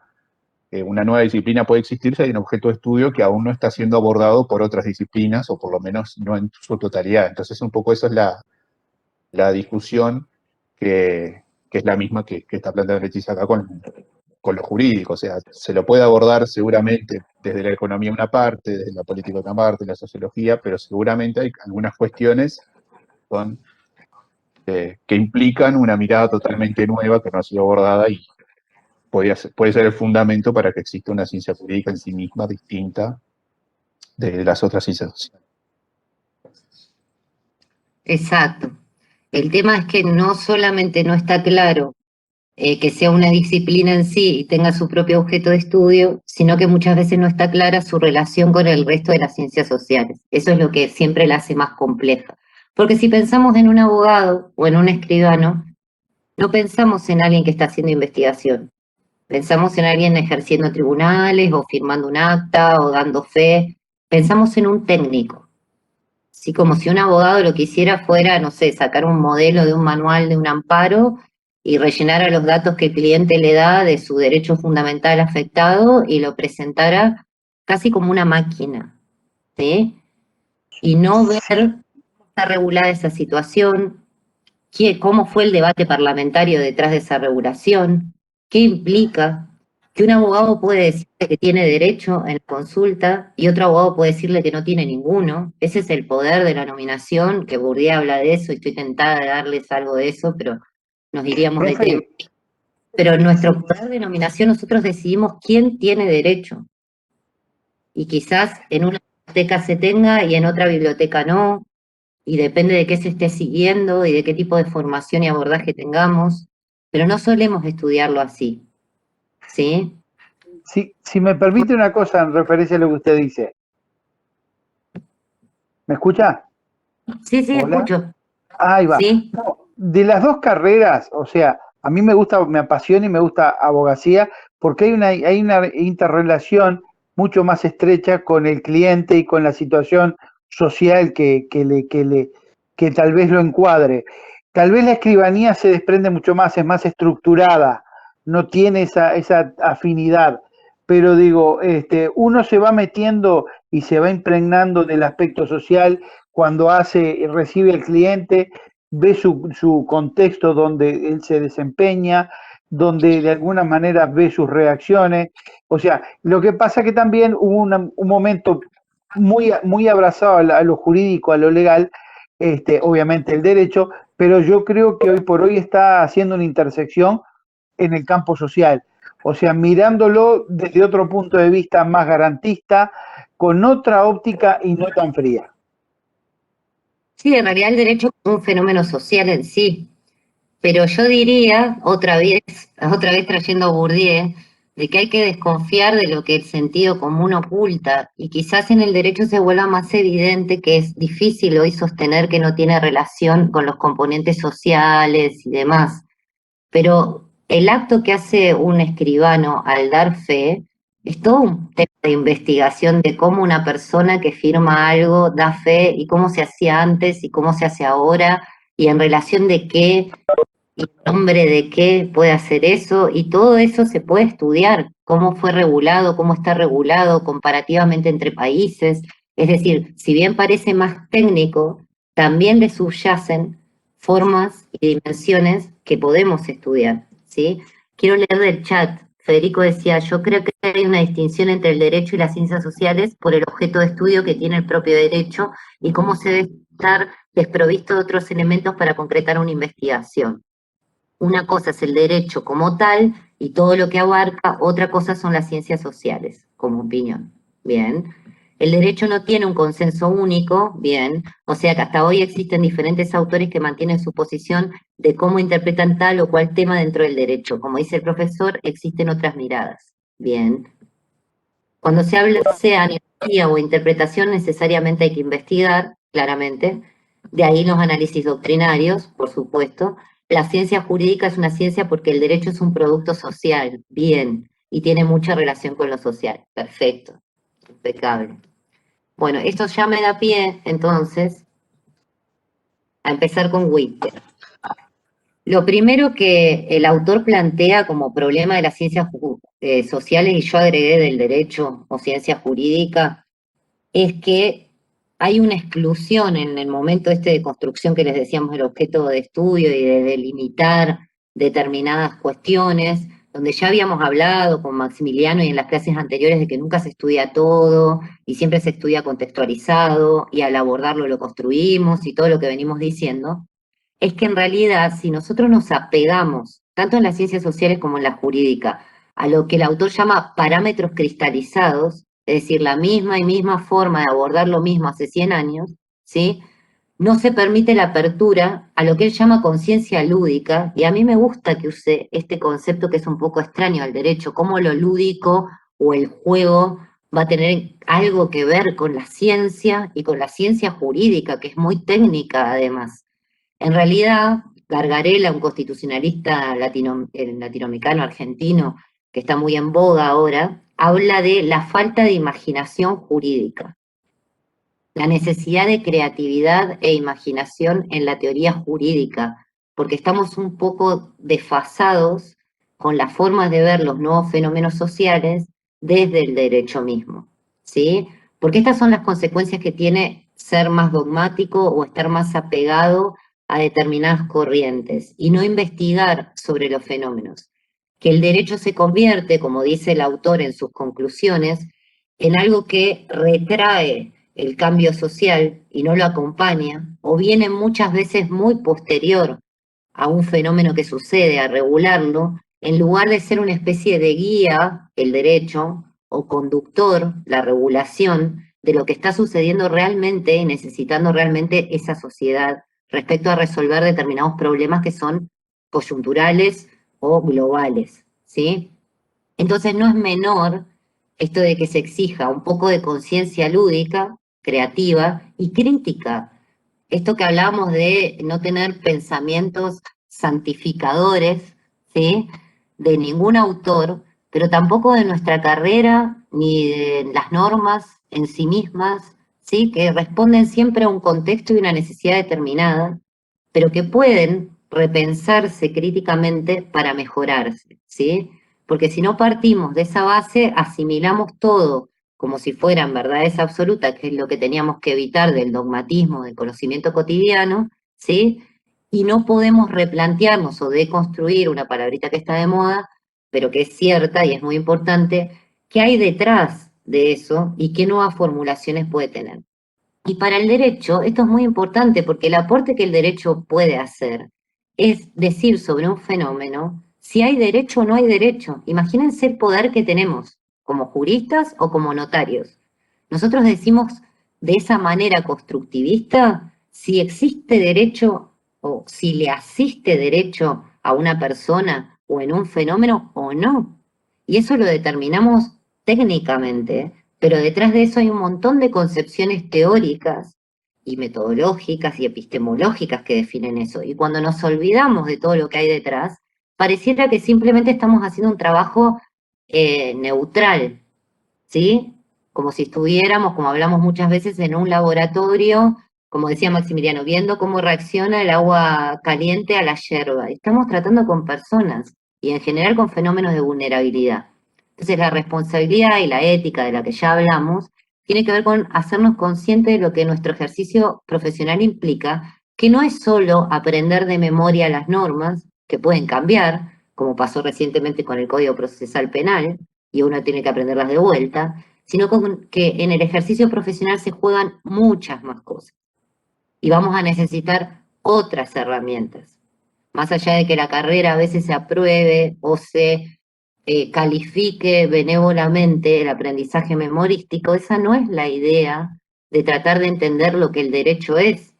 una nueva disciplina puede existir si hay un objeto de estudio que aún no está siendo abordado por otras disciplinas, o por lo menos no en su totalidad. Entonces, un poco esa es la discusión que es la misma que está planteando Leticia acá con lo jurídico. O sea, se lo puede abordar seguramente desde la economía una parte, desde la política otra parte, la sociología, pero seguramente hay algunas cuestiones que implican una mirada totalmente nueva que no ha sido abordada y puede ser el fundamento para que exista una ciencia jurídica en sí misma distinta de las otras ciencias sociales. Exacto. El tema es que no solamente no está claro que sea una disciplina en sí y tenga su propio objeto de estudio, sino que muchas veces no está clara su relación con el resto de las ciencias sociales. Eso es lo que siempre la hace más compleja. Porque si pensamos en un abogado o en un escribano, no pensamos en alguien que está haciendo investigación. Pensamos en alguien ejerciendo tribunales o firmando un acta o dando fe. Pensamos en un técnico. Así como si un abogado lo que hiciera fuera, no sé, sacar un modelo de un manual de un amparo y rellenara los datos que el cliente le da de su derecho fundamental afectado y lo presentara casi como una máquina, ¿sí? Y no ver cómo está regulada esa situación, cómo fue el debate parlamentario detrás de esa regulación, qué implica, que un abogado puede decirle que tiene derecho en la consulta y otro abogado puede decirle que no tiene ninguno. Ese es el poder de la nominación, que Bourdieu habla de eso y estoy tentada de darles algo de eso, pero nos iríamos de tiempo. Profe, Pero en nuestro poder de nominación nosotros decidimos quién tiene derecho. Y quizás en una biblioteca se tenga y en otra biblioteca no, y depende de qué se esté siguiendo y de qué tipo de formación y abordaje tengamos, pero no solemos estudiarlo así, ¿sí? si me permite una cosa en referencia a lo que usted dice. ¿Me escucha? Sí, sí, Hola. escucho. Ahí va. Sí, No, de las dos carreras, o sea, a mí me gusta, me apasiona y me gusta abogacía porque hay una interrelación mucho más estrecha con el cliente y con la situación social que tal vez lo encuadre. Tal vez la escribanía se desprende mucho más, es más estructurada, no tiene esa afinidad. Pero digo, uno se va metiendo y se va impregnando del aspecto social cuando recibe el cliente, ve su contexto donde él se desempeña, donde de alguna manera ve sus reacciones. O sea, lo que pasa que también hubo un momento muy abrazado a lo jurídico, a lo legal, obviamente el derecho, pero yo creo que hoy por hoy está haciendo una intersección en el campo social. O sea, mirándolo desde otro punto de vista más garantista, con otra óptica y no tan fría. sí, en realidad el derecho es un fenómeno social en sí, pero yo diría, otra vez trayendo a Bourdieu, de que hay que desconfiar de lo que el sentido común oculta, y quizás en el derecho se vuelva más evidente que es difícil hoy sostener que no tiene relación con los componentes sociales y demás. Pero el acto que hace un escribano al dar fe es todo un tema de investigación de cómo una persona que firma algo da fe y cómo se hacía antes y cómo se hace ahora y en relación de qué y en nombre de qué puede hacer eso y todo eso se puede estudiar, cómo fue regulado, cómo está regulado comparativamente entre países. Es decir, si bien parece más técnico, también le subyacen formas y dimensiones que podemos estudiar, ¿sí? Quiero leer del chat. Federico decía, yo creo que hay una distinción entre el derecho y las ciencias sociales por el objeto de estudio que tiene el propio derecho y cómo se debe estar desprovisto de otros elementos para concretar una investigación. Una cosa es el derecho como tal y todo lo que abarca, otra cosa son las ciencias sociales, como opinión. Bien. El derecho no tiene un consenso único, bien, o sea que hasta hoy existen diferentes autores que mantienen su posición de cómo interpretan tal o cual tema dentro del derecho. Como dice el profesor, existen otras miradas. Bien. Cuando se habla de analogía o interpretación, necesariamente hay que investigar, claramente. De ahí los análisis doctrinarios, por supuesto. La ciencia jurídica es una ciencia porque el derecho es un producto social, bien, y tiene mucha relación con lo social. Perfecto, impecable. Bueno, esto ya me da pie, entonces, a empezar con Wittgenstein. Lo primero que el autor plantea como problema de las ciencias sociales, y yo agregué del derecho o ciencia jurídica, es que hay una exclusión en el momento este de construcción que les decíamos del objeto de estudio y de delimitar determinadas cuestiones, donde ya habíamos hablado con Maximiliano y en las clases anteriores de que nunca se estudia todo y siempre se estudia contextualizado y al abordarlo lo construimos y todo lo que venimos diciendo, es que en realidad si nosotros nos apegamos, tanto en las ciencias sociales como en la jurídica, a lo que el autor llama parámetros cristalizados, es decir, la misma forma de abordar lo mismo hace 100 años, ¿sí? No se permite la apertura a lo que él llama conciencia lúdica, y a mí me gusta que use este concepto que es un poco extraño al derecho, cómo lo lúdico o el juego va a tener algo que ver con la ciencia y con la ciencia jurídica, que es muy técnica además. En realidad, Gargarella, un constitucionalista latinoamericano, argentino, que está muy en boga ahora, habla de la falta de imaginación jurídica, la necesidad de creatividad e imaginación en la teoría jurídica, porque estamos un poco desfasados con las formas de ver los nuevos fenómenos sociales desde el derecho mismo, ¿sí? Porque estas son las consecuencias que tiene ser más dogmático o estar más apegado a determinadas corrientes y no investigar sobre los fenómenos. Que el derecho se convierte, como dice el autor en sus conclusiones, en algo que retrae el cambio social y no lo acompaña, o viene muchas veces muy posterior a un fenómeno que sucede, a regularlo, en lugar de ser una especie de guía, el derecho, o conductor, la regulación, de lo que está sucediendo realmente y necesitando realmente esa sociedad respecto a resolver determinados problemas que son coyunturales o globales, ¿sí? Entonces no es menor esto de que se exija un poco de conciencia lúdica, creativa y crítica. Esto que hablamos de no tener pensamientos santificadores, ¿sí? De ningún autor, pero tampoco de nuestra carrera ni de las normas en sí mismas, ¿sí? Que responden siempre a un contexto y una necesidad determinada, pero que pueden repensarse críticamente para mejorarse, ¿sí? Porque si no partimos de esa base, asimilamos todo como si fueran verdades absolutas, que es lo que teníamos que evitar del dogmatismo, del conocimiento cotidiano, ¿sí? Y no podemos replantearnos o deconstruir una palabrita que está de moda, pero que es cierta y es muy importante, qué hay detrás de eso y qué nuevas formulaciones puede tener. Y para el derecho, esto es muy importante porque el aporte que el derecho puede hacer es decir sobre un fenómeno si hay derecho o no hay derecho. Imagínense el poder que tenemos como juristas o como notarios. Nosotros decimos de esa manera constructivista si existe derecho o si le asiste derecho a una persona o en un fenómeno o no. Y eso lo determinamos técnicamente, pero detrás de eso hay un montón de concepciones teóricas y metodológicas y epistemológicas que definen eso. Y cuando nos olvidamos de todo lo que hay detrás, pareciera que simplemente estamos haciendo un trabajo neutral, ¿sí? Como si estuviéramos, como hablamos muchas veces, en un laboratorio, como decía Maximiliano, viendo cómo reacciona el agua caliente a la yerba. Estamos tratando con personas y en general con fenómenos de vulnerabilidad. Entonces la responsabilidad y la ética de la que ya hablamos tiene que ver con hacernos conscientes de lo que nuestro ejercicio profesional implica, que no es solo aprender de memoria las normas, que pueden cambiar, como pasó recientemente con el Código Procesal Penal, y uno tiene que aprenderlas de vuelta, sino que en el ejercicio profesional se juegan muchas más cosas. Y vamos a necesitar otras herramientas. Más allá de que la carrera a veces se apruebe o se califique benévolamente el aprendizaje memorístico, esa no es la idea de tratar de entender lo que el derecho es.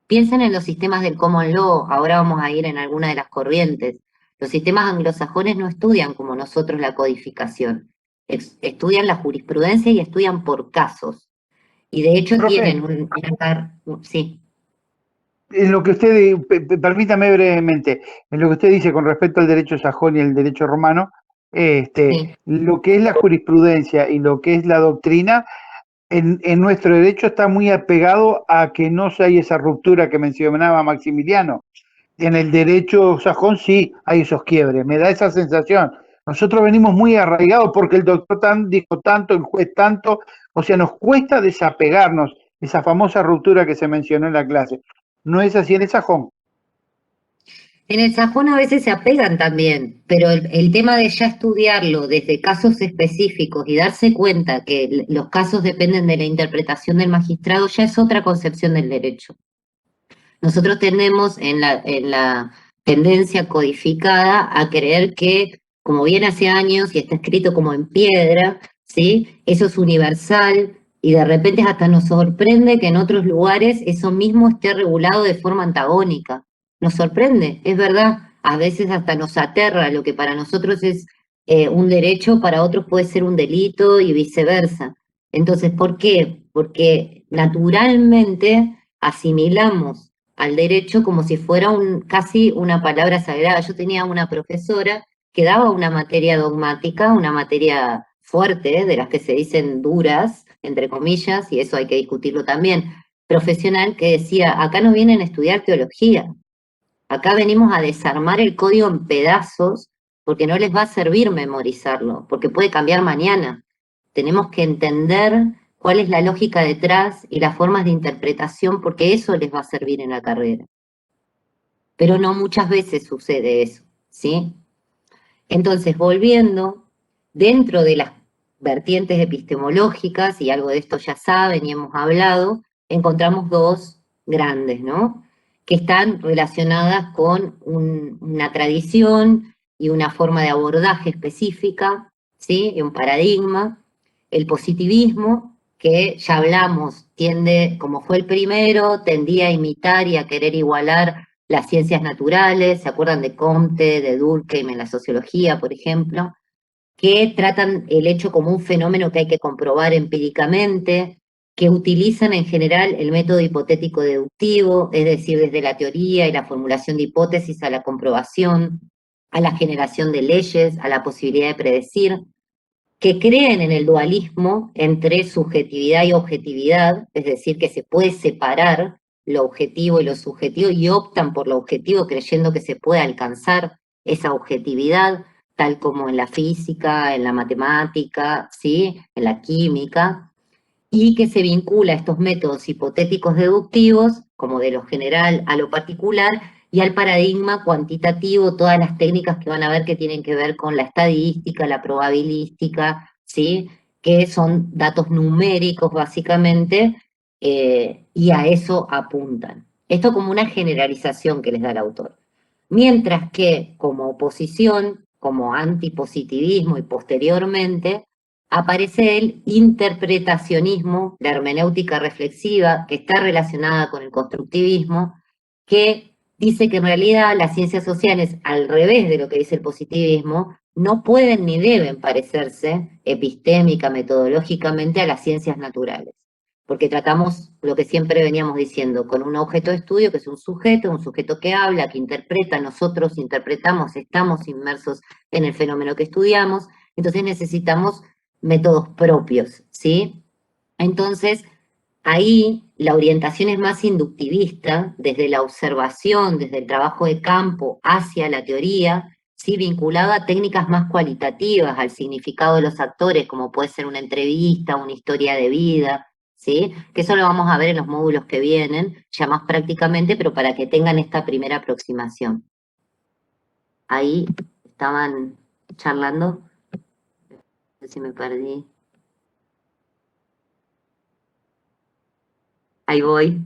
Piensen en los sistemas del common law, ahora vamos a ir en alguna de las corrientes. Los sistemas anglosajones no estudian como nosotros la codificación, estudian la jurisprudencia y estudian por casos. Y de hecho Profe, tienen sí. en lo que usted, permítame brevemente, en lo que usted dice con respecto al derecho sajón y el derecho romano, Sí. lo que es la jurisprudencia y lo que es la doctrina, en nuestro derecho está muy apegado a que no se haya esa ruptura que mencionaba Maximiliano. en el derecho sajón sí hay esos quiebres, me da esa sensación. Nosotros venimos muy arraigados porque el doctor dijo tanto, el juez tanto, o sea, nos cuesta desapegarnos, esa famosa ruptura que se mencionó en la clase. ¿No es así en el sajón? En el sajón a veces se apegan también, pero el tema de ya estudiarlo desde casos específicos y darse cuenta que los casos dependen de la interpretación del magistrado ya es otra concepción del derecho. Nosotros tenemos en la tendencia codificada a creer que, como viene hace años y está escrito como en piedra, ¿sí? Eso es universal y de repente hasta nos sorprende que en otros lugares eso mismo esté regulado de forma antagónica. Nos sorprende, es verdad. A veces hasta nos aterra lo que para nosotros es un derecho, para otros puede ser un delito y viceversa. Entonces, ¿por qué? Porque naturalmente asimilamos al derecho como si fuera casi una palabra sagrada. Yo tenía una profesora que daba una materia dogmática, una materia fuerte, de las que se dicen duras, entre comillas, y eso hay que discutirlo también, profesional, que decía, acá no vienen a estudiar teología, acá venimos a desarmar el código en pedazos porque no les va a servir memorizarlo, porque puede cambiar mañana. Tenemos que entender cuál es la lógica detrás y las formas de interpretación, porque eso les va a servir en la carrera. Pero no muchas veces sucede eso, ¿sí? Entonces, volviendo, dentro de las vertientes epistemológicas, y algo de esto ya saben y hemos hablado, encontramos dos grandes, ¿no? Que están relacionadas con una tradición y una forma de abordaje específica, ¿sí? Y un paradigma. El positivismo, que ya hablamos, tiende, como fue el primero, tendía a imitar y a querer igualar las ciencias naturales, ¿se acuerdan de Comte, de Durkheim en la sociología, por ejemplo? Que tratan el hecho como un fenómeno que hay que comprobar empíricamente, que utilizan en general el método hipotético deductivo, es decir, desde la teoría y la formulación de hipótesis a la comprobación, a la generación de leyes, a la posibilidad de predecir, que creen en el dualismo entre subjetividad y objetividad, es decir, que se puede separar lo objetivo y lo subjetivo y optan por lo objetivo creyendo que se puede alcanzar esa objetividad, tal como en la física, en la matemática, ¿sí? En la química, y que se vincula estos métodos hipotéticos deductivos, como de lo general a lo particular, y al paradigma cuantitativo, todas las técnicas que van a ver que tienen que ver con la estadística, la probabilística, ¿sí? Que son datos numéricos básicamente, y a eso apuntan. Esto como una generalización que les da el autor. Mientras que como oposición, como antipositivismo y posteriormente, aparece el interpretacionismo, la hermenéutica reflexiva, que está relacionada con el constructivismo, que dice que en realidad las ciencias sociales, al revés de lo que dice el positivismo, no pueden ni deben parecerse epistémica, metodológicamente a las ciencias naturales, porque tratamos lo que siempre veníamos diciendo, con un objeto de estudio que es un sujeto que habla, que interpreta, nosotros interpretamos, estamos inmersos en el fenómeno que estudiamos, entonces necesitamos métodos propios, ¿sí? Entonces, ahí la orientación es más inductivista, desde la observación, desde el trabajo de campo hacia la teoría, ¿sí? Vinculada a técnicas más cualitativas, al significado de los actores, como puede ser una entrevista, una historia de vida, ¿sí? Que eso lo vamos a ver en los módulos que vienen, ya más prácticamente, pero para que tengan esta primera aproximación. Ahí estaban charlando. No sé si me perdí. Ahí voy.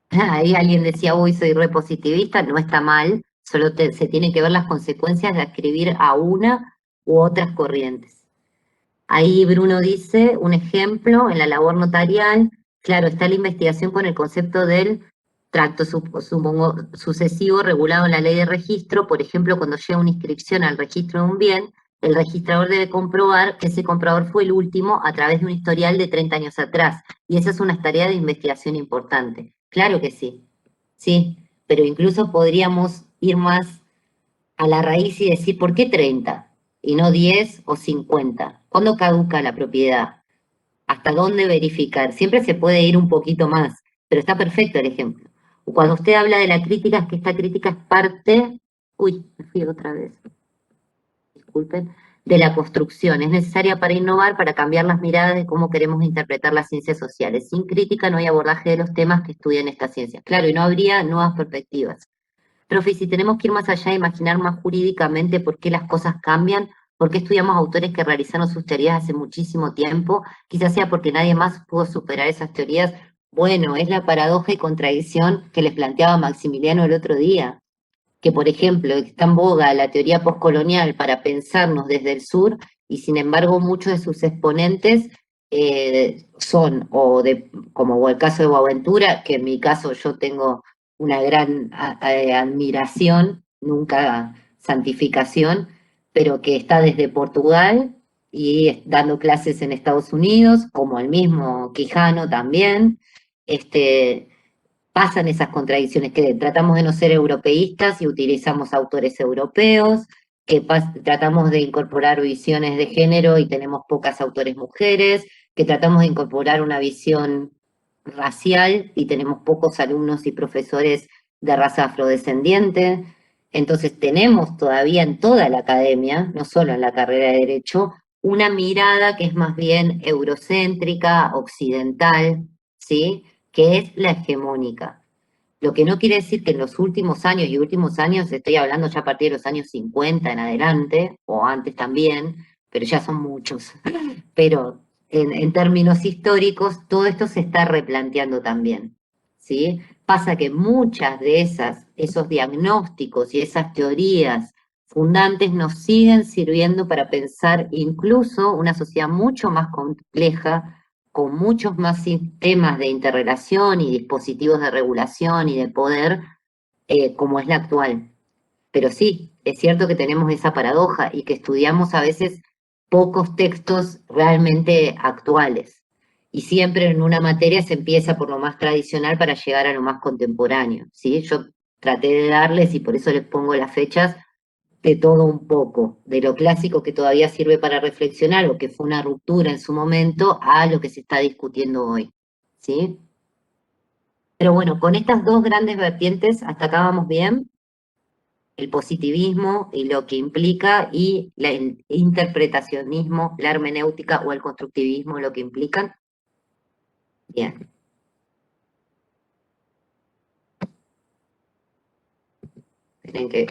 Ahí alguien decía, uy, soy repositivista, no está mal, solo se tienen que ver las consecuencias de escribir a una u otras corrientes. Ahí Bruno dice, un ejemplo, en la labor notarial, claro, está la investigación con el concepto del tracto sucesivo regulado en la ley de registro, por ejemplo, cuando llega una inscripción al registro de un bien, el registrador debe comprobar que ese comprador fue el último a través de un historial de 30 años atrás, y esa es una tarea de investigación importante. Claro que sí, sí, pero incluso podríamos ir más a la raíz y decir, ¿por qué 30? Y no 10 o 50. ¿Cuándo caduca la propiedad? hasta dónde verificar. Siempre se puede ir un poquito más, pero está perfecto el ejemplo. Cuando usted habla de la crítica, es que esta crítica es parte, uy, me fui otra vez, disculpen, de la construcción. Es necesaria para innovar, para cambiar las miradas de cómo queremos interpretar las ciencias sociales. Sin crítica no hay abordaje de los temas que estudian estas ciencias. Claro, y no habría nuevas perspectivas. Profe, si tenemos que ir más allá e imaginar más jurídicamente por qué las cosas cambian, por qué estudiamos autores que realizaron sus teorías hace muchísimo tiempo, quizás sea porque nadie más pudo superar esas teorías. Bueno, es la paradoja y contradicción que les planteaba Maximiliano el otro día, que por ejemplo está en boga la teoría postcolonial para pensarnos desde el sur, y sin embargo muchos de sus exponentes son, como el caso de Boaventura, que en mi caso yo tengo una gran admiración, nunca santificación, pero que está desde Portugal y dando clases en Estados Unidos, como el mismo Quijano también. Pasan esas contradicciones, que tratamos de no ser europeístas y utilizamos autores europeos, que tratamos de incorporar visiones de género y tenemos pocas autores mujeres, que tratamos de incorporar una visión racial y tenemos pocos alumnos y profesores de raza afrodescendiente. Entonces tenemos todavía en toda la academia, no solo en la carrera de Derecho, una mirada que es más bien eurocéntrica, occidental, ¿sí?, que es la hegemónica. Lo que no quiere decir que en los últimos años, estoy hablando ya a partir de los años 50 en adelante, o antes también, pero ya son muchos, pero en términos históricos todo esto se está replanteando también, ¿sí? Pasa que muchas de esos diagnósticos y esas teorías fundantes nos siguen sirviendo para pensar incluso una sociedad mucho más compleja, con muchos más sistemas de interrelación y dispositivos de regulación y de poder, como es la actual. Pero sí, es cierto que tenemos esa paradoja y que estudiamos a veces pocos textos realmente actuales. Y siempre en una materia se empieza por lo más tradicional para llegar a lo más contemporáneo, ¿sí? Yo traté de darles, y por eso les pongo las fechas, de todo un poco, de lo clásico que todavía sirve para reflexionar o que fue una ruptura en su momento, a lo que se está discutiendo hoy, ¿sí? Pero bueno, con estas dos grandes vertientes, hasta acá vamos bien. El positivismo y lo que implica, y el interpretacionismo, la hermenéutica o el constructivismo, lo que implican. Bien. Tienen que...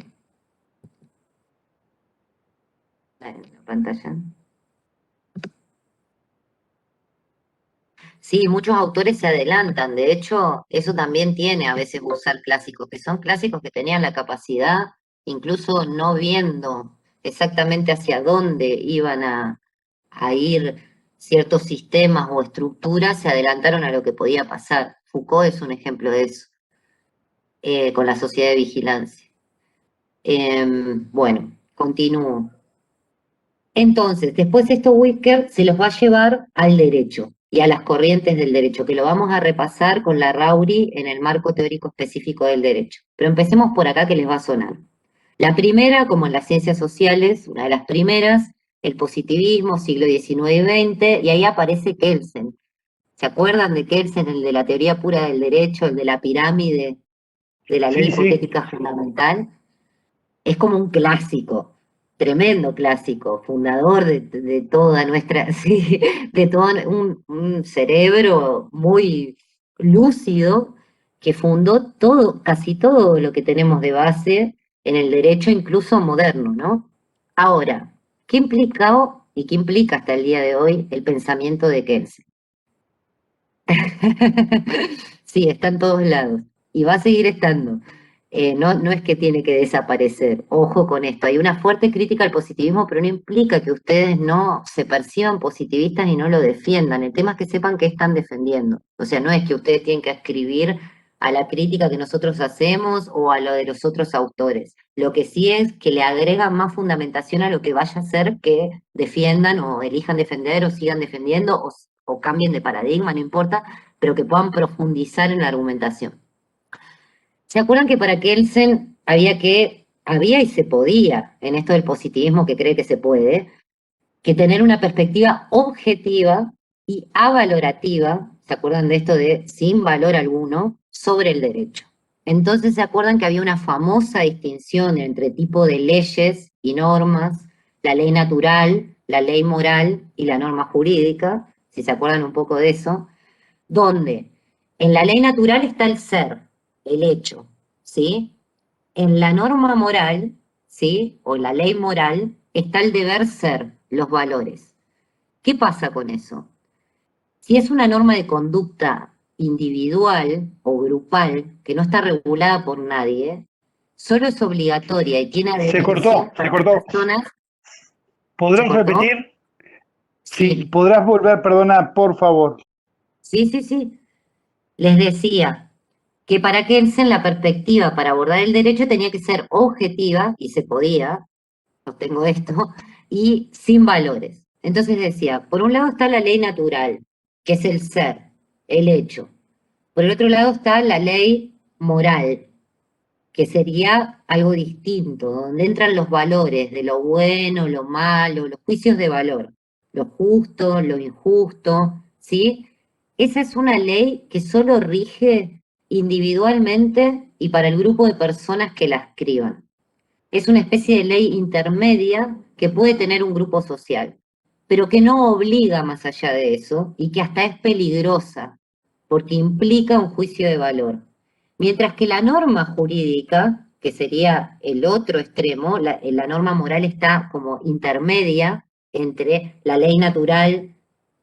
en la pantalla. Sí, muchos autores se adelantan. De hecho, eso también tiene a veces usar clásicos, que son clásicos que tenían la capacidad, incluso no viendo exactamente hacia dónde iban a ir ciertos sistemas o estructuras, se adelantaron a lo que podía pasar. Foucault es un ejemplo de eso, con la sociedad de vigilancia. Bueno, continúo. Entonces, después esto Whitaker se los va a llevar al derecho y a las corrientes del derecho, que lo vamos a repasar con la Rauri en el marco teórico específico del derecho. Pero empecemos por acá, que les va a sonar. La primera, como en las ciencias sociales, una de las primeras, el positivismo, siglo XIX y XX, y ahí aparece Kelsen. ¿Se acuerdan de Kelsen, el de la teoría pura del derecho, el de la pirámide, de la ley Sí, sí. hipotética fundamental? Es como un clásico, tremendo clásico, fundador de toda nuestra, sí, de todo un cerebro muy lúcido que fundó todo, casi todo lo que tenemos de base en el derecho, incluso moderno, ¿no? Ahora, ¿qué implicó y qué implica hasta el día de hoy el pensamiento de Kelsen? Sí, está en todos lados y va a seguir estando. No es que tiene que desaparecer. Ojo con esto. Hay una fuerte crítica al positivismo, pero no implica que ustedes no se perciban positivistas y no lo defiendan. El tema es que sepan qué están defendiendo. O sea, no es que ustedes tienen que escribir a la crítica que nosotros hacemos o a lo de los otros autores. Lo que sí es que le agregan más fundamentación a lo que vaya a ser que defiendan o elijan defender o sigan defendiendo o cambien de paradigma, no importa, pero que puedan profundizar en la argumentación. ¿Se acuerdan que para Kelsen había y se podía, en esto del positivismo que cree que se puede, que tener una perspectiva objetiva y avalorativa, ¿se acuerdan de esto de sin valor alguno, sobre el derecho? Entonces se acuerdan que había una famosa distinción entre tipo de leyes y normas, la ley natural, la ley moral y la norma jurídica, si se acuerdan un poco de eso, donde en la ley natural está el ser, el hecho, ¿sí? En la norma moral, ¿sí? O la ley moral, está el deber ser, los valores. ¿Qué pasa con eso? Si es una norma de conducta individual o grupal que no está regulada por nadie, solo es obligatoria y tiene Se cortó, adherencia se para cortó. las personas. ¿Podrás ¿Se cortó? repetir? Sí, Sí, podrás volver, perdona, por favor. sí. Les decía que para que en la perspectiva para abordar el derecho tenía que ser objetiva, y se podía, sostengo esto, y sin valores. Entonces decía, por un lado está la ley natural, que es el ser, el hecho. Por el otro lado está la ley moral, que sería algo distinto, donde entran los valores de lo bueno, lo malo, los juicios de valor, lo justo, lo injusto, ¿sí? Esa es una ley que solo rige individualmente y para el grupo de personas que la escriban. Es una especie de ley intermedia que puede tener un grupo social, pero que no obliga más allá de eso y que hasta es peligrosa porque implica un juicio de valor. Mientras que la norma jurídica, que sería el otro extremo, la norma moral está como intermedia entre la ley natural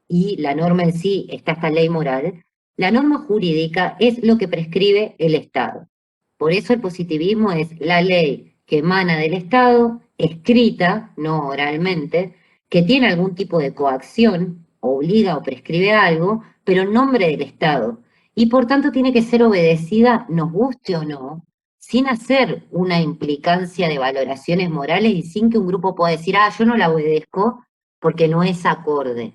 y la norma en sí, está esta ley moral, la norma jurídica es lo que prescribe el Estado. Por eso el positivismo es la ley que emana del Estado, escrita, no oralmente, que tiene algún tipo de coacción, obliga o prescribe algo, pero en nombre del Estado. Y por tanto tiene que ser obedecida, nos guste o no, sin hacer una implicancia de valoraciones morales y sin que un grupo pueda decir, ah, yo no la obedezco porque no es acorde.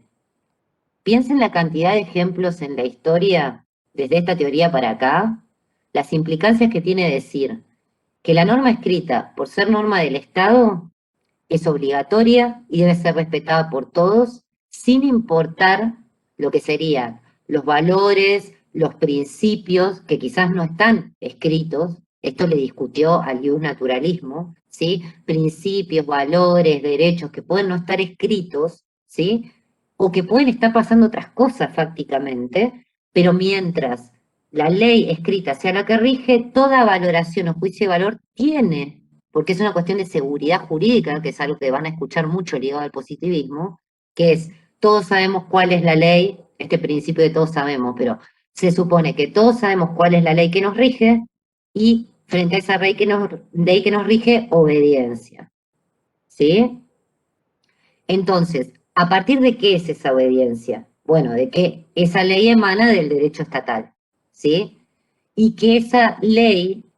Piensen la cantidad de ejemplos en la historia, desde esta teoría para acá, las implicancias que tiene decir que la norma escrita, por ser norma del Estado, es obligatoria y debe ser respetada por todos, sin importar lo que serían los valores, los principios, que quizás no están escritos, esto le discutió al naturalismo, ¿sí? Principios, valores, derechos que pueden no estar escritos, ¿sí? O que pueden estar pasando otras cosas fácticamente, pero mientras la ley escrita sea la que rige, toda valoración o juicio de valor tiene, porque es una cuestión de seguridad jurídica, que es algo que van a escuchar mucho ligado al positivismo, que es, todos sabemos cuál es la ley, este principio de todos sabemos, pero se supone que todos sabemos cuál es la ley que nos rige y frente a esa ley que nos rige, obediencia. ¿Sí? Entonces, ¿a partir de qué es esa obediencia? Bueno, de que esa ley emana del derecho estatal, ¿sí? Y que esa ley,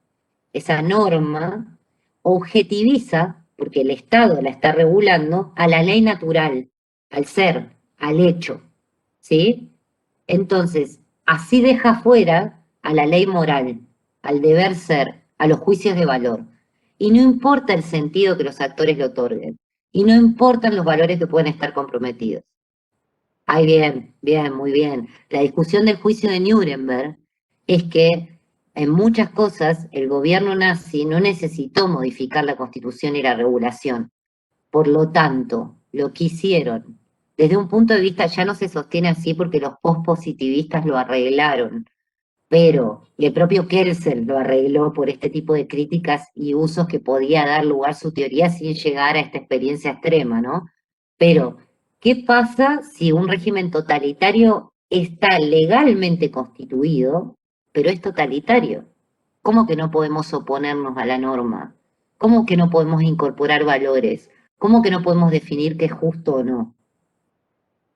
esa norma, objetiviza, porque el Estado la está regulando, a la ley natural, al ser, al hecho, ¿sí? Entonces, así deja fuera a la ley moral, al deber ser, a los juicios de valor. Y no importa el sentido que los actores le otorguen, y no importan los valores que pueden estar comprometidos. Ay, bien, muy bien. La discusión del juicio de Nuremberg es que en muchas cosas el gobierno nazi no necesitó modificar la constitución y la regulación. Por lo tanto, lo que hicieron, desde un punto de vista ya no se sostiene así porque los pospositivistas lo arreglaron, pero el propio Kelsen lo arregló por este tipo de críticas y usos que podía dar lugar su teoría sin llegar a esta experiencia extrema, ¿no? Pero, ¿qué pasa si un régimen totalitario está legalmente constituido, pero es totalitario? ¿Cómo que no podemos oponernos a la norma? ¿Cómo que no podemos incorporar valores? ¿Cómo que no podemos definir qué es justo o no?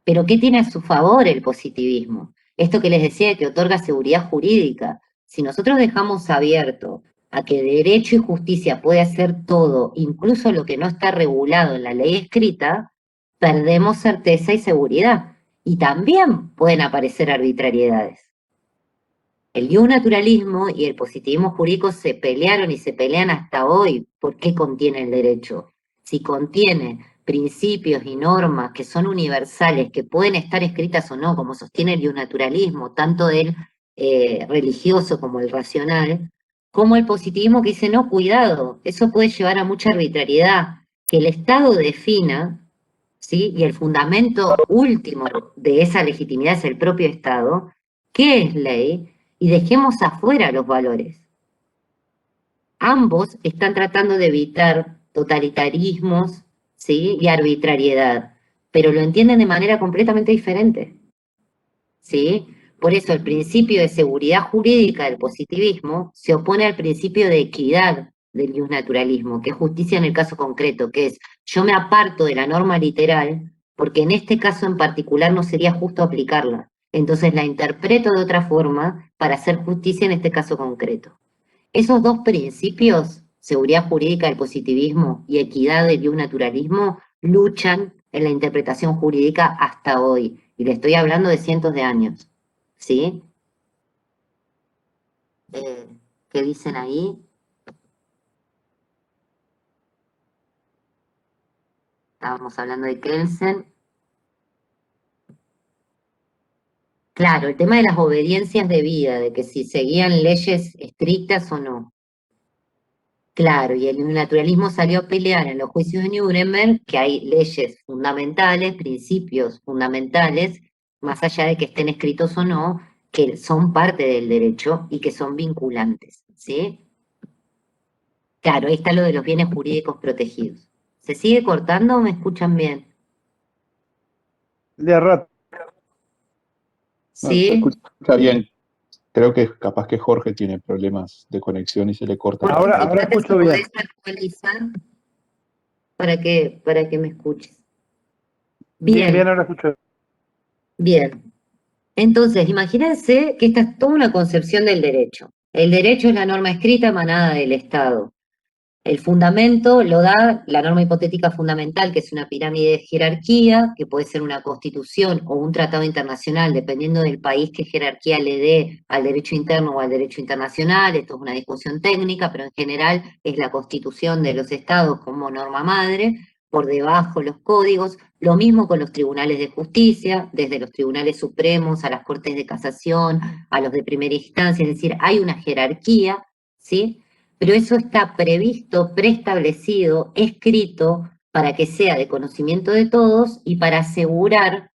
Pero ¿qué tiene a su favor el positivismo? Esto que les decía que otorga seguridad jurídica. Si nosotros dejamos abierto a que derecho y justicia puede hacer todo, incluso lo que no está regulado en la ley escrita, perdemos certeza y seguridad. Y también pueden aparecer arbitrariedades. El naturalismo y el positivismo jurídico se pelearon y se pelean hasta hoy por qué contiene el derecho. Si contiene principios y normas que son universales, que pueden estar escritas o no, como sostiene el naturalismo, tanto el religioso como el racional, como el positivismo que dice, no, cuidado, eso puede llevar a mucha arbitrariedad, que el Estado defina, ¿sí? Y el fundamento último de esa legitimidad es el propio Estado, qué es ley, y dejemos afuera los valores. Ambos están tratando de evitar totalitarismos, ¿sí? Y arbitrariedad, pero lo entienden de manera completamente diferente, ¿sí? Por eso el principio de seguridad jurídica del positivismo se opone al principio de equidad del naturalismo, que es justicia en el caso concreto, que es yo me aparto de la norma literal porque en este caso en particular no sería justo aplicarla. Entonces la interpreto de otra forma para hacer justicia en este caso concreto. Esos dos principios, seguridad jurídica del positivismo y equidad del naturalismo, luchan en la interpretación jurídica hasta hoy. Y le estoy hablando de cientos de años. ¿Sí? ¿Qué dicen ahí? Estábamos hablando de Kelsen. Claro, el tema de las obediencias de vida, de que si seguían leyes estrictas o no. Claro, y el naturalismo salió a pelear en los juicios de Nuremberg que hay leyes fundamentales, principios fundamentales, más allá de que estén escritos o no, que son parte del derecho y que son vinculantes, ¿sí? Claro, ahí está lo de los bienes jurídicos protegidos. ¿Se sigue cortando o me escuchan bien? De a rato. No, se ¿Sí? escucha bien. Creo que capaz que Jorge tiene problemas de conexión y se le corta. Porque Ahora fíjate si escucho bien. podés actualizar para que me escuches. Bien, Bien, ahora escucho. bien. Entonces, imagínense que esta es toda una concepción del derecho. El derecho es la norma escrita emanada del Estado. El fundamento lo da la norma hipotética fundamental, que es una pirámide de jerarquía, que puede ser una constitución o un tratado internacional, dependiendo del país qué jerarquía le dé al derecho interno o al derecho internacional. Esto es una discusión técnica, pero en general es la constitución de los estados como norma madre, por debajo los códigos. Lo mismo con los tribunales de justicia, desde los tribunales supremos a las cortes de casación, a los de primera instancia, es decir, hay una jerarquía, ¿sí? Pero eso está previsto, preestablecido, escrito para que sea de conocimiento de todos y para asegurar,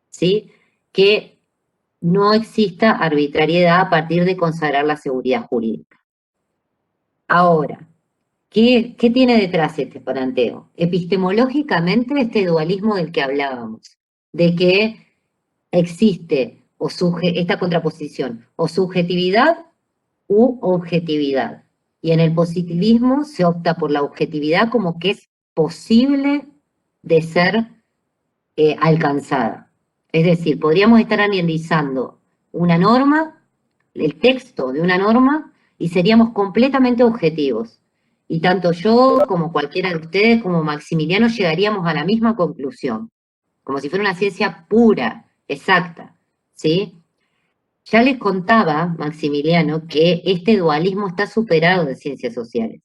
¿sí?, que no exista arbitrariedad a partir de consagrar la seguridad jurídica. Ahora, ¿qué tiene detrás este planteo? Epistemológicamente, este dualismo del que hablábamos, de que existe esta contraposición, o subjetividad u objetividad. Y en el positivismo se opta por la objetividad como que es posible de ser alcanzada. Es decir, podríamos estar analizando una norma, el texto de una norma, y seríamos completamente objetivos. Y tanto yo como cualquiera de ustedes, como Maximiliano, llegaríamos a la misma conclusión, como si fuera una ciencia pura, exacta, ¿sí? Ya les contaba, Maximiliano, que este dualismo está superado de ciencias sociales.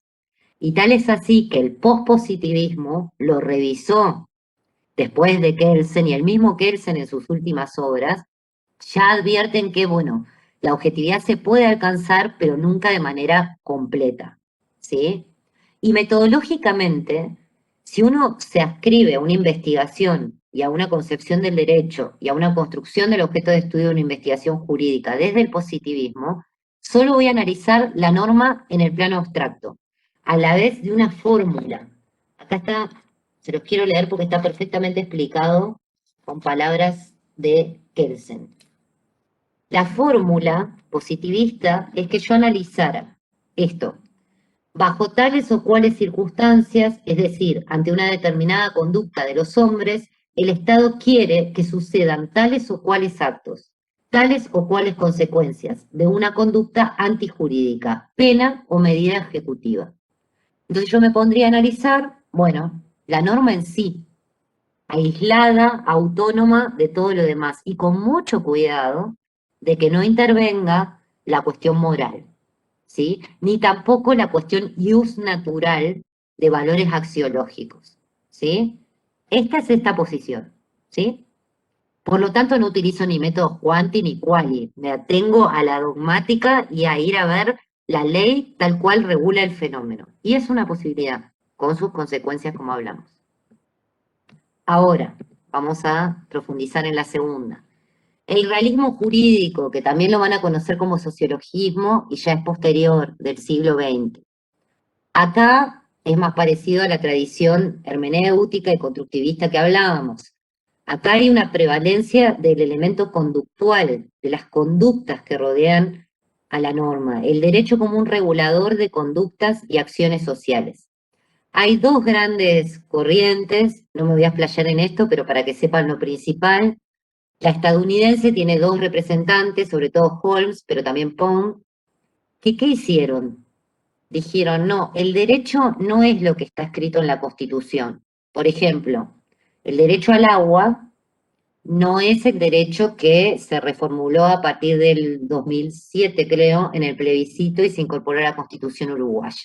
Y tal es así que el pospositivismo lo revisó después de Kelsen, y el mismo Kelsen en sus últimas obras, ya advierten que, bueno, la objetividad se puede alcanzar, pero nunca de manera completa, ¿sí? Y metodológicamente, si uno se adscribe a una investigación y a una concepción del derecho y a una construcción del objeto de estudio de una investigación jurídica desde el positivismo, solo voy a analizar la norma en el plano abstracto, a la vez de una fórmula. Acá está, se los quiero leer porque está perfectamente explicado con palabras de Kelsen. La fórmula positivista es que yo analizara esto, bajo tales o cuales circunstancias, es decir, ante una determinada conducta de los hombres, el Estado quiere que sucedan tales o cuales actos, tales o cuales consecuencias de una conducta antijurídica, pena o medida ejecutiva. Entonces yo me pondría a analizar, bueno, la norma en sí, aislada, autónoma de todo lo demás, y con mucho cuidado de que no intervenga la cuestión moral, ¿sí? Ni tampoco la cuestión ius natural de valores axiológicos, ¿sí? Esta es esta posición, ¿sí? Por lo tanto, no utilizo ni métodos cuanti ni quali. Me atengo a la dogmática y a ir a ver la ley tal cual regula el fenómeno. Y es una posibilidad, con sus consecuencias como hablamos. Ahora, vamos a profundizar en la segunda. El realismo jurídico, que también lo van a conocer como sociologismo y ya es posterior, del siglo XX. Acá es más parecido a la tradición hermenéutica y constructivista que hablábamos. Acá hay una prevalencia del elemento conductual, de las conductas que rodean a la norma, el derecho como un regulador de conductas y acciones sociales. Hay dos grandes corrientes, no me voy a explayar en esto, pero para que sepan lo principal. La estadounidense tiene dos representantes, sobre todo Holmes, pero también Pound, que ¿qué hicieron? Dijeron, no, el derecho no es lo que está escrito en la Constitución. Por ejemplo, el derecho al agua no es el derecho que se reformuló a partir del 2007, creo, en el plebiscito y se incorporó a la Constitución uruguaya.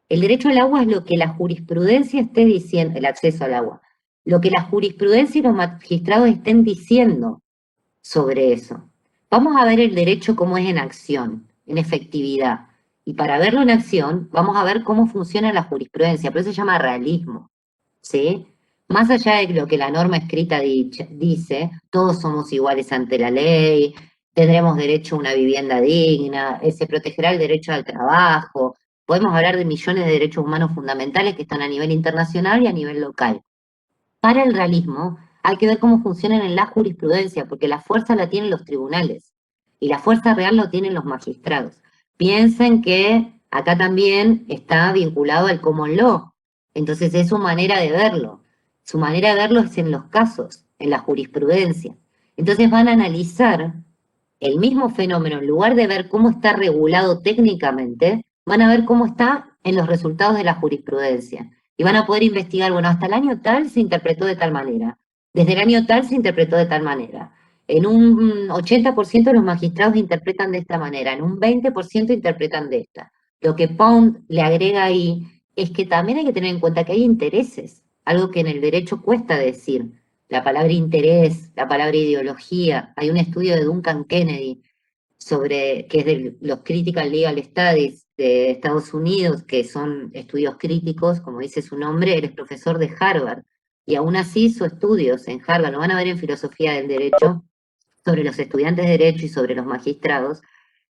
El derecho al agua es lo que la jurisprudencia esté diciendo, el acceso al agua, lo que la jurisprudencia y los magistrados estén diciendo sobre eso. Vamos a ver el derecho cómo es en acción, en efectividad. Y para verlo en acción, vamos a ver cómo funciona la jurisprudencia, por eso se llama realismo, ¿sí? Más allá de lo que la norma escrita dice, todos somos iguales ante la ley, tendremos derecho a una vivienda digna, se protegerá el derecho al trabajo, podemos hablar de millones de derechos humanos fundamentales que están a nivel internacional y a nivel local. Para el realismo hay que ver cómo funcionan en la jurisprudencia, porque la fuerza la tienen los tribunales y la fuerza real lo tienen los magistrados. Piensen que acá también está vinculado al common law, entonces es su manera de verlo. Su manera de verlo es en los casos, en la jurisprudencia. Entonces van a analizar el mismo fenómeno, en lugar de ver cómo está regulado técnicamente, van a ver cómo está en los resultados de la jurisprudencia. Y van a poder investigar, bueno, hasta el año tal se interpretó de tal manera, desde el año tal se interpretó de tal manera. En un 80% los magistrados interpretan de esta manera, en un 20% interpretan de esta. Lo que Pound le agrega ahí es que también hay que tener en cuenta que hay intereses, algo que en el derecho cuesta decir. La palabra interés, la palabra ideología. Hay un estudio de Duncan Kennedy que es de los Critical Legal Studies de Estados Unidos, que son estudios críticos, como dice su nombre. Él es profesor de Harvard y aún así hizo estudios en Harvard, lo van a ver en Filosofía del Derecho, sobre los estudiantes de Derecho y sobre los magistrados,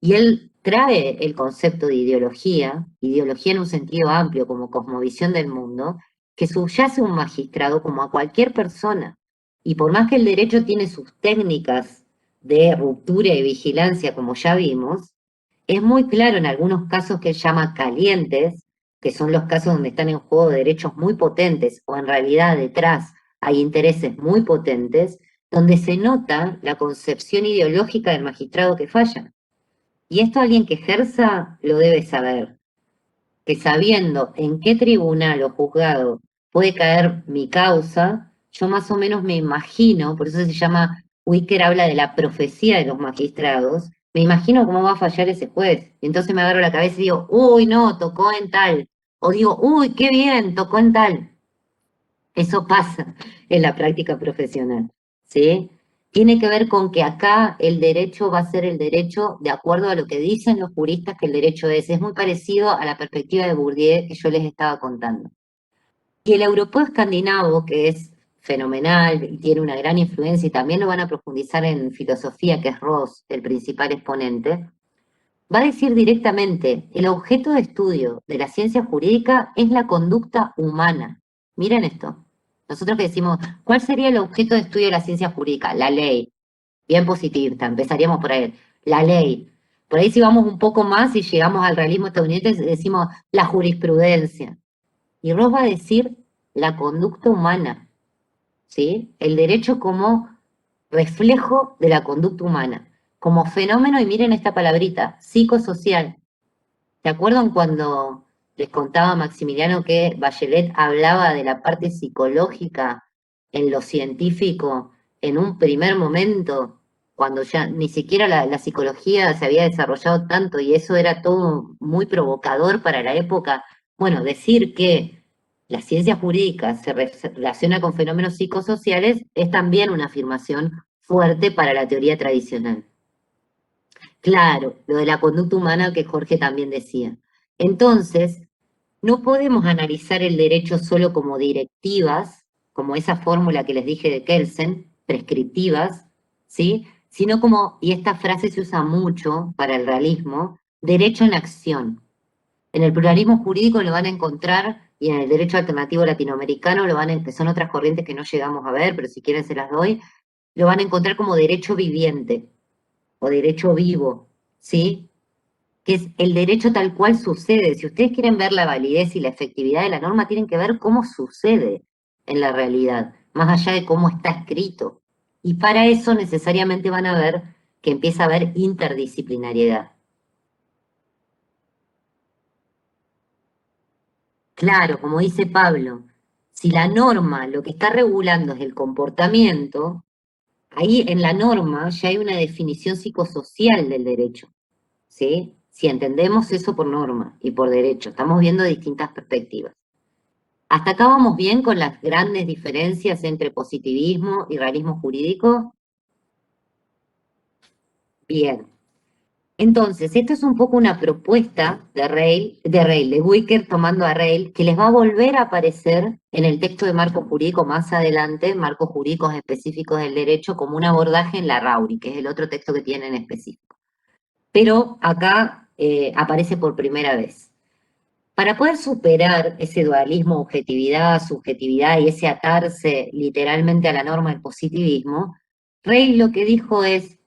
y él trae el concepto de ideología en un sentido amplio, como cosmovisión del mundo, que subyace a un magistrado como a cualquier persona. Y por más que el derecho tiene sus técnicas de ruptura y vigilancia, como ya vimos, es muy claro en algunos casos que él llama calientes, que son los casos donde están en juego derechos muy potentes, o en realidad detrás hay intereses muy potentes, donde se nota la concepción ideológica del magistrado que falla. Y esto alguien que ejerza lo debe saber, que sabiendo en qué tribunal o juzgado puede caer mi causa, yo más o menos me imagino, por eso se llama, Wicker habla de la profecía de los magistrados, me imagino cómo va a fallar ese juez. Y entonces me agarro la cabeza y digo, uy, no, tocó en tal. O digo, uy, qué bien, tocó en tal. Eso pasa en la práctica profesional, ¿sí? Tiene que ver con que acá el derecho va a ser el derecho de acuerdo a lo que dicen los juristas que el derecho es. Es muy parecido a la perspectiva de Bourdieu que yo les estaba contando. Y el europeo escandinavo, que es fenomenal y tiene una gran influencia, y también lo van a profundizar en filosofía, que es Ross, el principal exponente, va a decir directamente, el objeto de estudio de la ciencia jurídica es la conducta humana. Miren esto. Nosotros que decimos, ¿cuál sería el objeto de estudio de la ciencia jurídica? La ley. Bien positivista, empezaríamos por ahí. La ley. Por ahí si vamos un poco más y llegamos al realismo estadounidense, decimos la jurisprudencia. Y Ross va a decir la conducta humana, ¿sí? El derecho como reflejo de la conducta humana, como fenómeno, y miren esta palabrita, psicosocial. ¿Se acuerdan cuando les contaba Maximiliano que Bachelet hablaba de la parte psicológica en lo científico en un primer momento, cuando ya ni siquiera la psicología se había desarrollado tanto y eso era todo muy provocador para la época? Bueno, decir que la ciencia jurídica se relaciona con fenómenos psicosociales es también una afirmación fuerte para la teoría tradicional. Claro, lo de la conducta humana que Jorge también decía. Entonces, no podemos analizar el derecho solo como directivas, como esa fórmula que les dije de Kelsen, prescriptivas, ¿sí? Sino como, y esta frase se usa mucho para el realismo, derecho en acción. En el pluralismo jurídico lo van a encontrar, y en el derecho alternativo latinoamericano lo van a, que son otras corrientes que no llegamos a ver, pero si quieren se las doy, lo van a encontrar como derecho viviente o derecho vivo, ¿sí? Que es el derecho tal cual sucede. Si ustedes quieren ver la validez y la efectividad de la norma, tienen que ver cómo sucede en la realidad, más allá de cómo está escrito. Y para eso necesariamente van a ver que empieza a haber interdisciplinariedad. Claro, como dice Pablo, si la norma lo que está regulando es el comportamiento, ahí en la norma ya hay una definición psicosocial del derecho, ¿sí? Si entendemos eso por norma y por derecho, estamos viendo distintas perspectivas. ¿Hasta acá vamos bien con las grandes diferencias entre positivismo y realismo jurídico? Bien. Entonces, esto es un poco una propuesta de Wicker tomando a Reil, que les va a volver a aparecer en el texto de marco jurídico más adelante, marcos jurídicos específicos del derecho, como un abordaje en la Rauri, que es el otro texto que tienen específico. Pero acá aparece por primera vez. Para poder superar ese dualismo objetividad, subjetividad y ese atarse literalmente a la norma del positivismo, Reil lo que dijo es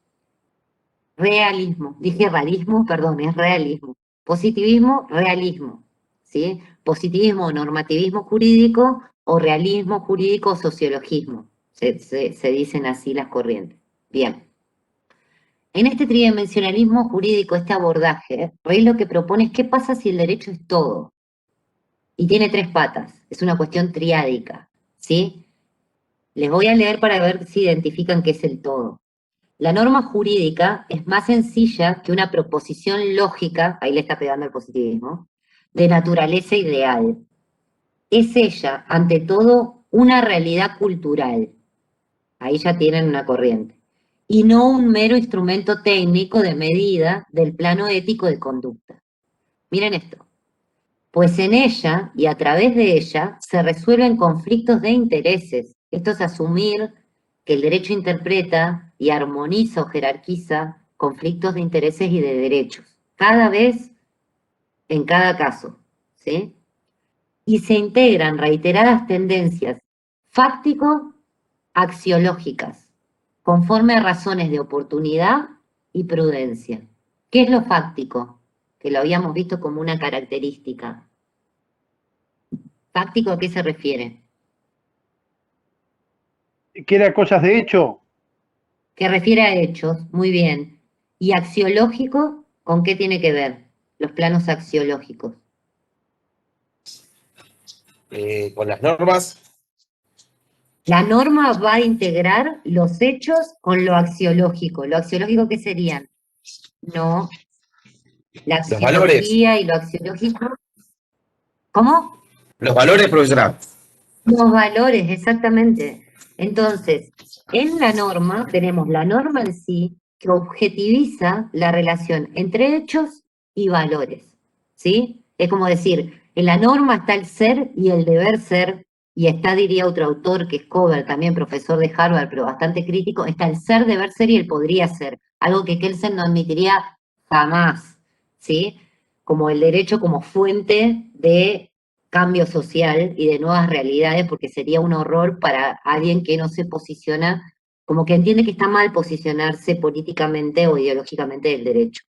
realismo, dije realismo, perdón, es realismo. Positivismo, realismo, ¿sí? Positivismo, normativismo jurídico, o realismo jurídico o sociologismo. Se dicen así las corrientes. Bien. En este tridimensionalismo jurídico, este abordaje, Rey lo que propone es qué pasa si el derecho es todo. Y tiene tres patas, es una cuestión triádica, ¿sí? Les voy a leer para ver si identifican qué es el todo. La norma jurídica es más sencilla que una proposición lógica, ahí le está pegando el positivismo, de naturaleza ideal. Es ella, ante todo, una realidad cultural. Ahí ya tienen una corriente. Y no un mero instrumento técnico de medida del plano ético de conducta. Miren esto. Pues en ella y a través de ella se resuelven conflictos de intereses. Esto es asumir que el derecho interpreta y armoniza o jerarquiza conflictos de intereses y de derechos, cada vez en cada caso, ¿sí? Y se integran reiteradas tendencias fáctico-axiológicas, conforme a razones de oportunidad y prudencia. ¿Qué es lo fáctico? Que lo habíamos visto como una característica. ¿Fáctico a qué se refiere? ¿Que era cosas de hecho? Que refiere a hechos, muy bien. ¿Y axiológico? ¿Con qué tiene que ver? Los planos axiológicos. Con las normas, La norma va a integrar los hechos con lo axiológico. ¿Lo axiológico qué serían? No, la los valores, axiología y lo axiológico. ¿Cómo? los valores, profesora. Los valores, exactamente. Entonces, en la norma tenemos la norma en sí que objetiviza la relación entre hechos y valores, ¿sí? Es como decir, en la norma está el ser y el deber ser, y está, diría otro autor que es Cover, también profesor de Harvard, pero bastante crítico, está el ser, deber ser y el podría ser, algo que Kelsen no admitiría jamás, ¿sí? Como el derecho como fuente de cambio social y de nuevas realidades, porque sería un horror para alguien que no se posiciona, como que entiende que está mal posicionarse políticamente o ideológicamente del derecho.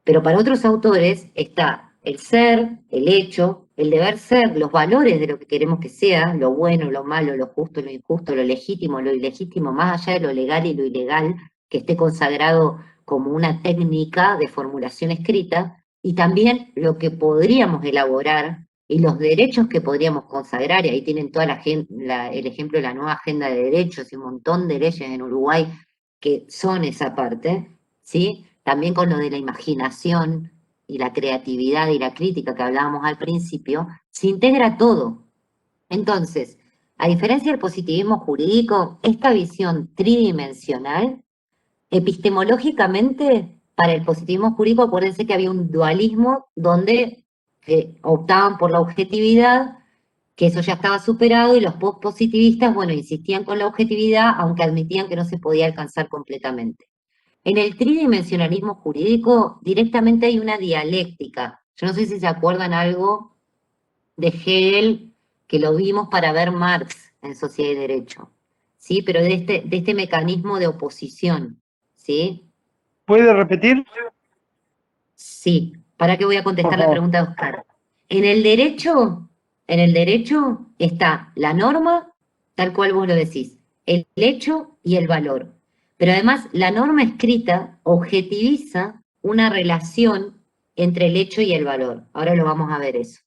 Pero para otros autores está el ser, el hecho, el deber ser, los valores de lo que queremos que sea, lo bueno, lo malo, lo justo, lo injusto, lo legítimo, lo ilegítimo, más allá de lo legal y lo ilegal, que esté consagrado como una técnica de formulación escrita, y también lo que podríamos elaborar y los derechos que podríamos consagrar, y ahí tienen toda el ejemplo de la nueva agenda de derechos y un montón de leyes en Uruguay que son esa parte, ¿sí? También con lo de la imaginación y la creatividad y la crítica que hablábamos al principio, se integra todo. Entonces, a diferencia del positivismo jurídico, esta visión tridimensional, epistemológicamente, para el positivismo jurídico, acuérdense que había un dualismo donde optaban por la objetividad, que eso ya estaba superado, y los pospositivistas, bueno, insistían con la objetividad, aunque admitían que no se podía alcanzar completamente. En el tridimensionalismo jurídico, directamente hay una dialéctica. Yo no sé si se acuerdan algo de Hegel, que lo vimos para ver Marx en Sociedad y Derecho, ¿sí? Pero de este mecanismo de oposición, ¿sí? ¿Puede repetir? Sí. ¿Para qué voy a contestar Por la favor. pregunta de Oscar? En el derecho está la norma, tal cual vos lo decís, el hecho y el valor. Pero además, la norma escrita objetiviza una relación entre el hecho y el valor. Ahora lo vamos a ver eso.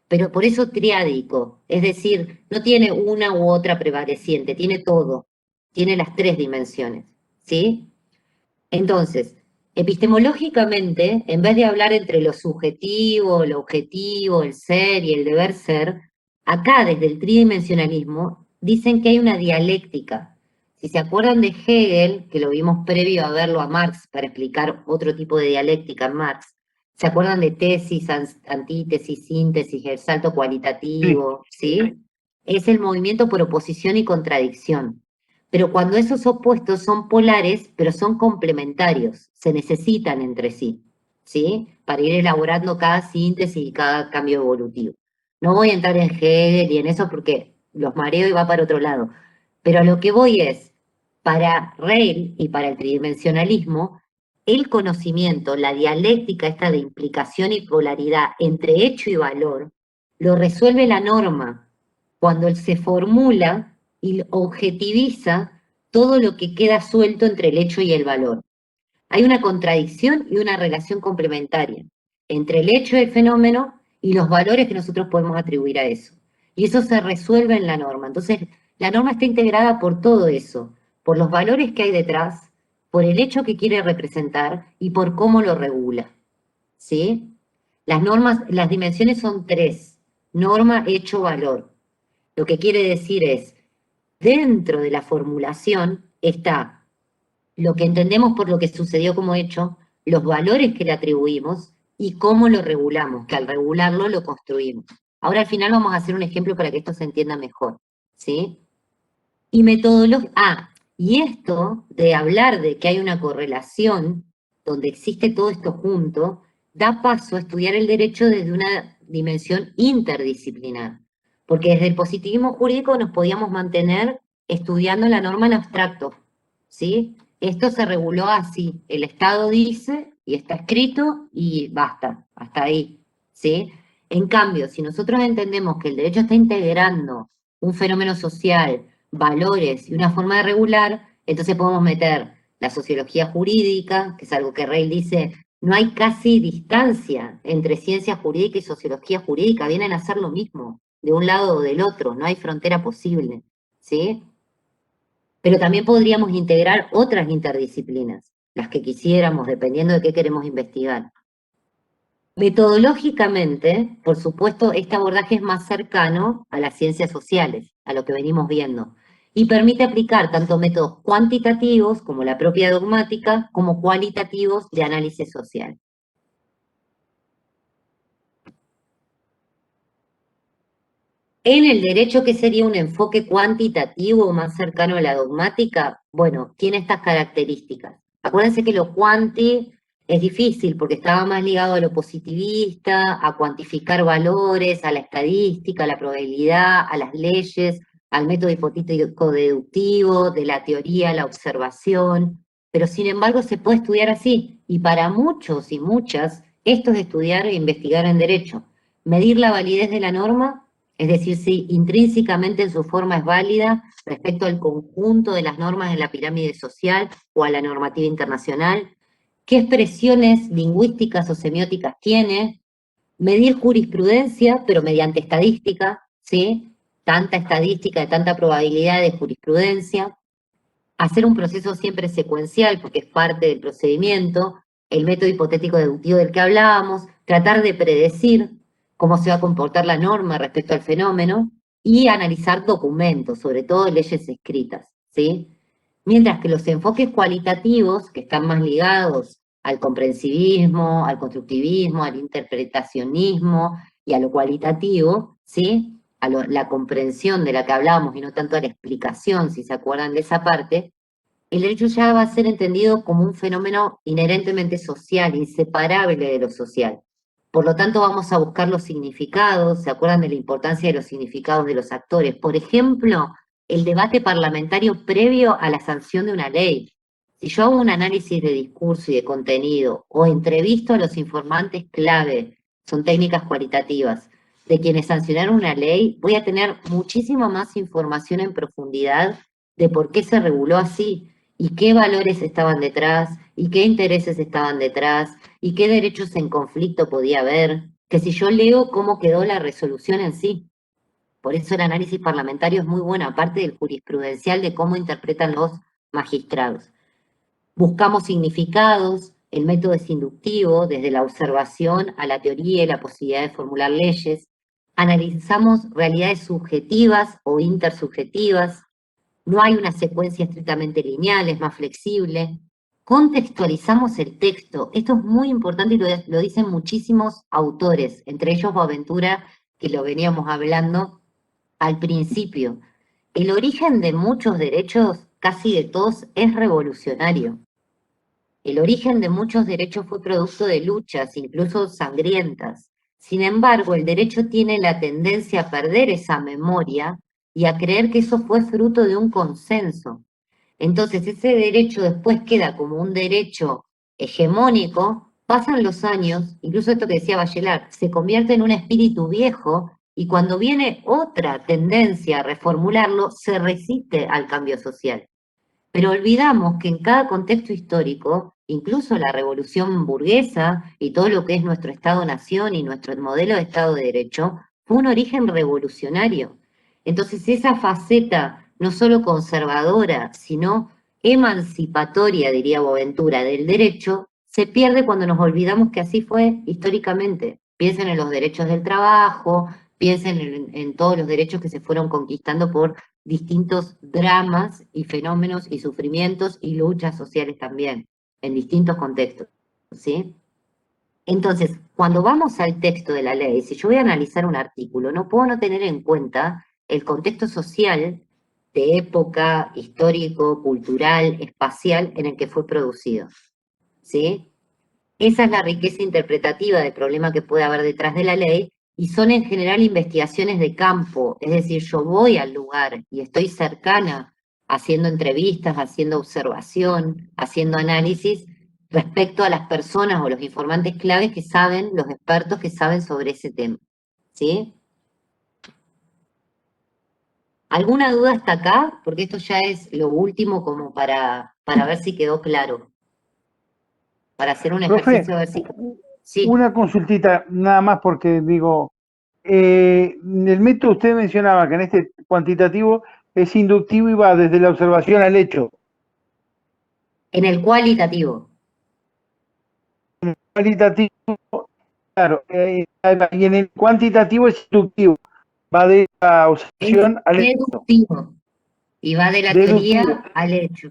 Pero por eso triádico, es decir, no tiene una u otra prevaleciente, tiene todo, tiene las tres dimensiones, ¿sí? Entonces, epistemológicamente, en vez de hablar entre lo subjetivo, lo objetivo, el ser y el deber ser, acá desde el tridimensionalismo dicen que hay una dialéctica. Si se acuerdan de Hegel, que lo vimos previo a verlo a Marx para explicar otro tipo de dialéctica en Marx, ¿se acuerdan de tesis, antítesis, síntesis, el salto cualitativo? ¿Sí? Es el movimiento por oposición y contradicción. Pero cuando esos opuestos son polares, pero son complementarios, se necesitan entre sí, ¿sí? Para ir elaborando cada síntesis y cada cambio evolutivo. No voy a entrar en Hegel y en eso porque los mareo y va para otro lado. Pero a lo que voy es, para Reil y para el tridimensionalismo, el conocimiento, la dialéctica esta de implicación y polaridad entre hecho y valor, lo resuelve la norma cuando él se formula y objetiviza todo lo que queda suelto entre el hecho y el valor. Hay una contradicción y una relación complementaria entre el hecho del fenómeno y los valores que nosotros podemos atribuir a eso. Y eso se resuelve en la norma. Entonces, la norma está integrada por todo eso, por los valores que hay detrás, por el hecho que quiere representar y por cómo lo regula. ¿Sí? Las normas, las dimensiones son tres: norma, hecho, valor. Lo que quiere decir es, dentro de la formulación está lo que entendemos por lo que sucedió como hecho, los valores que le atribuimos y cómo lo regulamos, que al regularlo lo construimos. Ahora al final vamos a hacer un ejemplo para que esto se entienda mejor, ¿sí? Y metodología, y esto de hablar de que hay una correlación donde existe todo esto junto, da paso a estudiar el derecho desde una dimensión interdisciplinar. Porque desde el positivismo jurídico nos podíamos mantener estudiando la norma en abstracto, ¿sí? Esto se reguló así, el Estado dice y está escrito y basta, hasta ahí, ¿sí? En cambio, si nosotros entendemos que el derecho está integrando un fenómeno social, valores y una forma de regular, entonces podemos meter la sociología jurídica, que es algo que Reil dice, no hay casi distancia entre ciencia jurídica y sociología jurídica, vienen a ser lo mismo, de un lado o del otro, no hay frontera posible, ¿sí? Pero también podríamos integrar otras interdisciplinas, las que quisiéramos, dependiendo de qué queremos investigar. Metodológicamente, por supuesto, este abordaje es más cercano a las ciencias sociales, a lo que venimos viendo, y permite aplicar tanto métodos cuantitativos, como la propia dogmática, como cualitativos de análisis social. En el derecho, ¿qué sería un enfoque cuantitativo más cercano a la dogmática? Bueno, tiene estas características. Acuérdense que lo cuanti es difícil porque estaba más ligado a lo positivista, a cuantificar valores, a la estadística, a la probabilidad, a las leyes, al método hipotético deductivo, de la teoría, la observación, pero sin embargo se puede estudiar así, y para muchos y muchas, esto es estudiar e investigar en derecho. Medir la validez de la norma, es decir, si intrínsecamente en su forma es válida respecto al conjunto de las normas de la pirámide social o a la normativa internacional, qué expresiones lingüísticas o semióticas tiene, medir jurisprudencia, pero mediante estadística, ¿sí? Tanta estadística, de tanta probabilidad de jurisprudencia, hacer un proceso siempre secuencial, porque es parte del procedimiento, el método hipotético deductivo del que hablábamos, tratar de predecir cómo se va a comportar la norma respecto al fenómeno, y analizar documentos, sobre todo leyes escritas, ¿sí? Mientras que los enfoques cualitativos, que están más ligados al comprensivismo, al constructivismo, al interpretacionismo y a lo cualitativo, ¿sí? La comprensión de la que hablábamos y no tanto a la explicación, si se acuerdan de esa parte, el derecho ya va a ser entendido como un fenómeno inherentemente social, inseparable de lo social. Por lo tanto, vamos a buscar los significados, ¿se acuerdan de la importancia de los significados de los actores? Por ejemplo, el debate parlamentario previo a la sanción de una ley. Si yo hago un análisis de discurso y de contenido o entrevisto a los informantes clave, son técnicas cualitativas, de quienes sancionaron una ley, voy a tener muchísima más información en profundidad de por qué se reguló así y qué valores estaban detrás y qué intereses estaban detrás y qué derechos en conflicto podía haber, que si yo leo cómo quedó la resolución en sí. Por eso el análisis parlamentario es muy bueno, aparte del jurisprudencial de cómo interpretan los magistrados. Buscamos significados, el método es inductivo, desde la observación a la teoría y la posibilidad de formular leyes. Analizamos realidades subjetivas o intersubjetivas. No hay una secuencia estrictamente lineal, es más flexible. Contextualizamos el texto. Esto es muy importante y lo dicen muchísimos autores, entre ellos Boaventura, que lo veníamos hablando al principio. El origen de muchos derechos, casi de todos, es revolucionario. El origen de muchos derechos fue producto de luchas, incluso sangrientas. Sin embargo, el derecho tiene la tendencia a perder esa memoria y a creer que eso fue fruto de un consenso. Entonces, ese derecho después queda como un derecho hegemónico, pasan los años, incluso esto que decía Bachelard, se convierte en un espíritu viejo y cuando viene otra tendencia a reformularlo, se resiste al cambio social. Pero olvidamos que en cada contexto histórico, incluso la revolución burguesa y todo lo que es nuestro Estado-nación y nuestro modelo de Estado de Derecho, fue un origen revolucionario. Entonces esa faceta, no solo conservadora, sino emancipatoria, diría Boaventura, del derecho, se pierde cuando nos olvidamos que así fue históricamente. Piensen en los derechos del trabajo, piensen en todos los derechos que se fueron conquistando por distintos dramas y fenómenos y sufrimientos y luchas sociales también, en distintos contextos, ¿sí? Entonces, cuando vamos al texto de la ley, si yo voy a analizar un artículo, no puedo no tener en cuenta el contexto social de época, histórico, cultural, espacial en el que fue producido, ¿sí? Esa es la riqueza interpretativa del problema que puede haber detrás de la ley, y son en general investigaciones de campo, es decir, yo voy al lugar y estoy cercana haciendo entrevistas, haciendo observación, haciendo análisis respecto a las personas o los informantes claves que saben, los expertos que saben sobre ese tema, ¿sí? ¿Alguna duda hasta acá? Porque esto ya es lo último como para ver si quedó claro. Para hacer un Profe, ejercicio a ver si... Sí. una consultita nada más porque digo, el método usted mencionaba que en este cuantitativo es inductivo y va desde la observación al hecho. En el cualitativo. Cualitativo, claro, y en el cuantitativo es inductivo, va de la Es observación al hecho. deductivo. Y va de la Deductivo. teoría al hecho.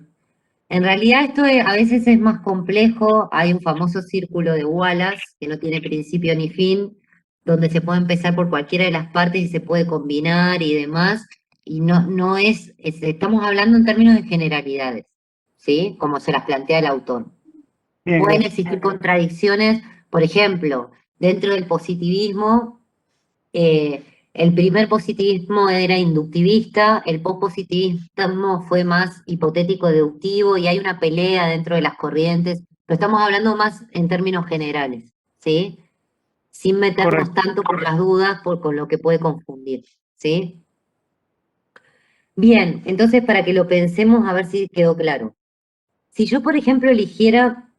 En realidad esto a veces es más complejo. Hay un famoso círculo de Wallace que no tiene principio ni fin, donde se puede empezar por cualquiera de las partes y se puede combinar y demás. Y no estamos hablando en términos de generalidades, ¿sí? Como se las plantea el autor. Bien, Pueden gracias. existir contradicciones, por ejemplo, dentro del positivismo, el primer positivismo era inductivista, el pospositivismo fue más hipotético-deductivo y hay una pelea dentro de las corrientes, pero estamos hablando más en términos generales, ¿sí? Sin meternos Correcto. tanto por las dudas, con lo que puede confundir, ¿sí? Bien, entonces para que lo pensemos a ver si quedó claro. Si yo, por ejemplo, eligiera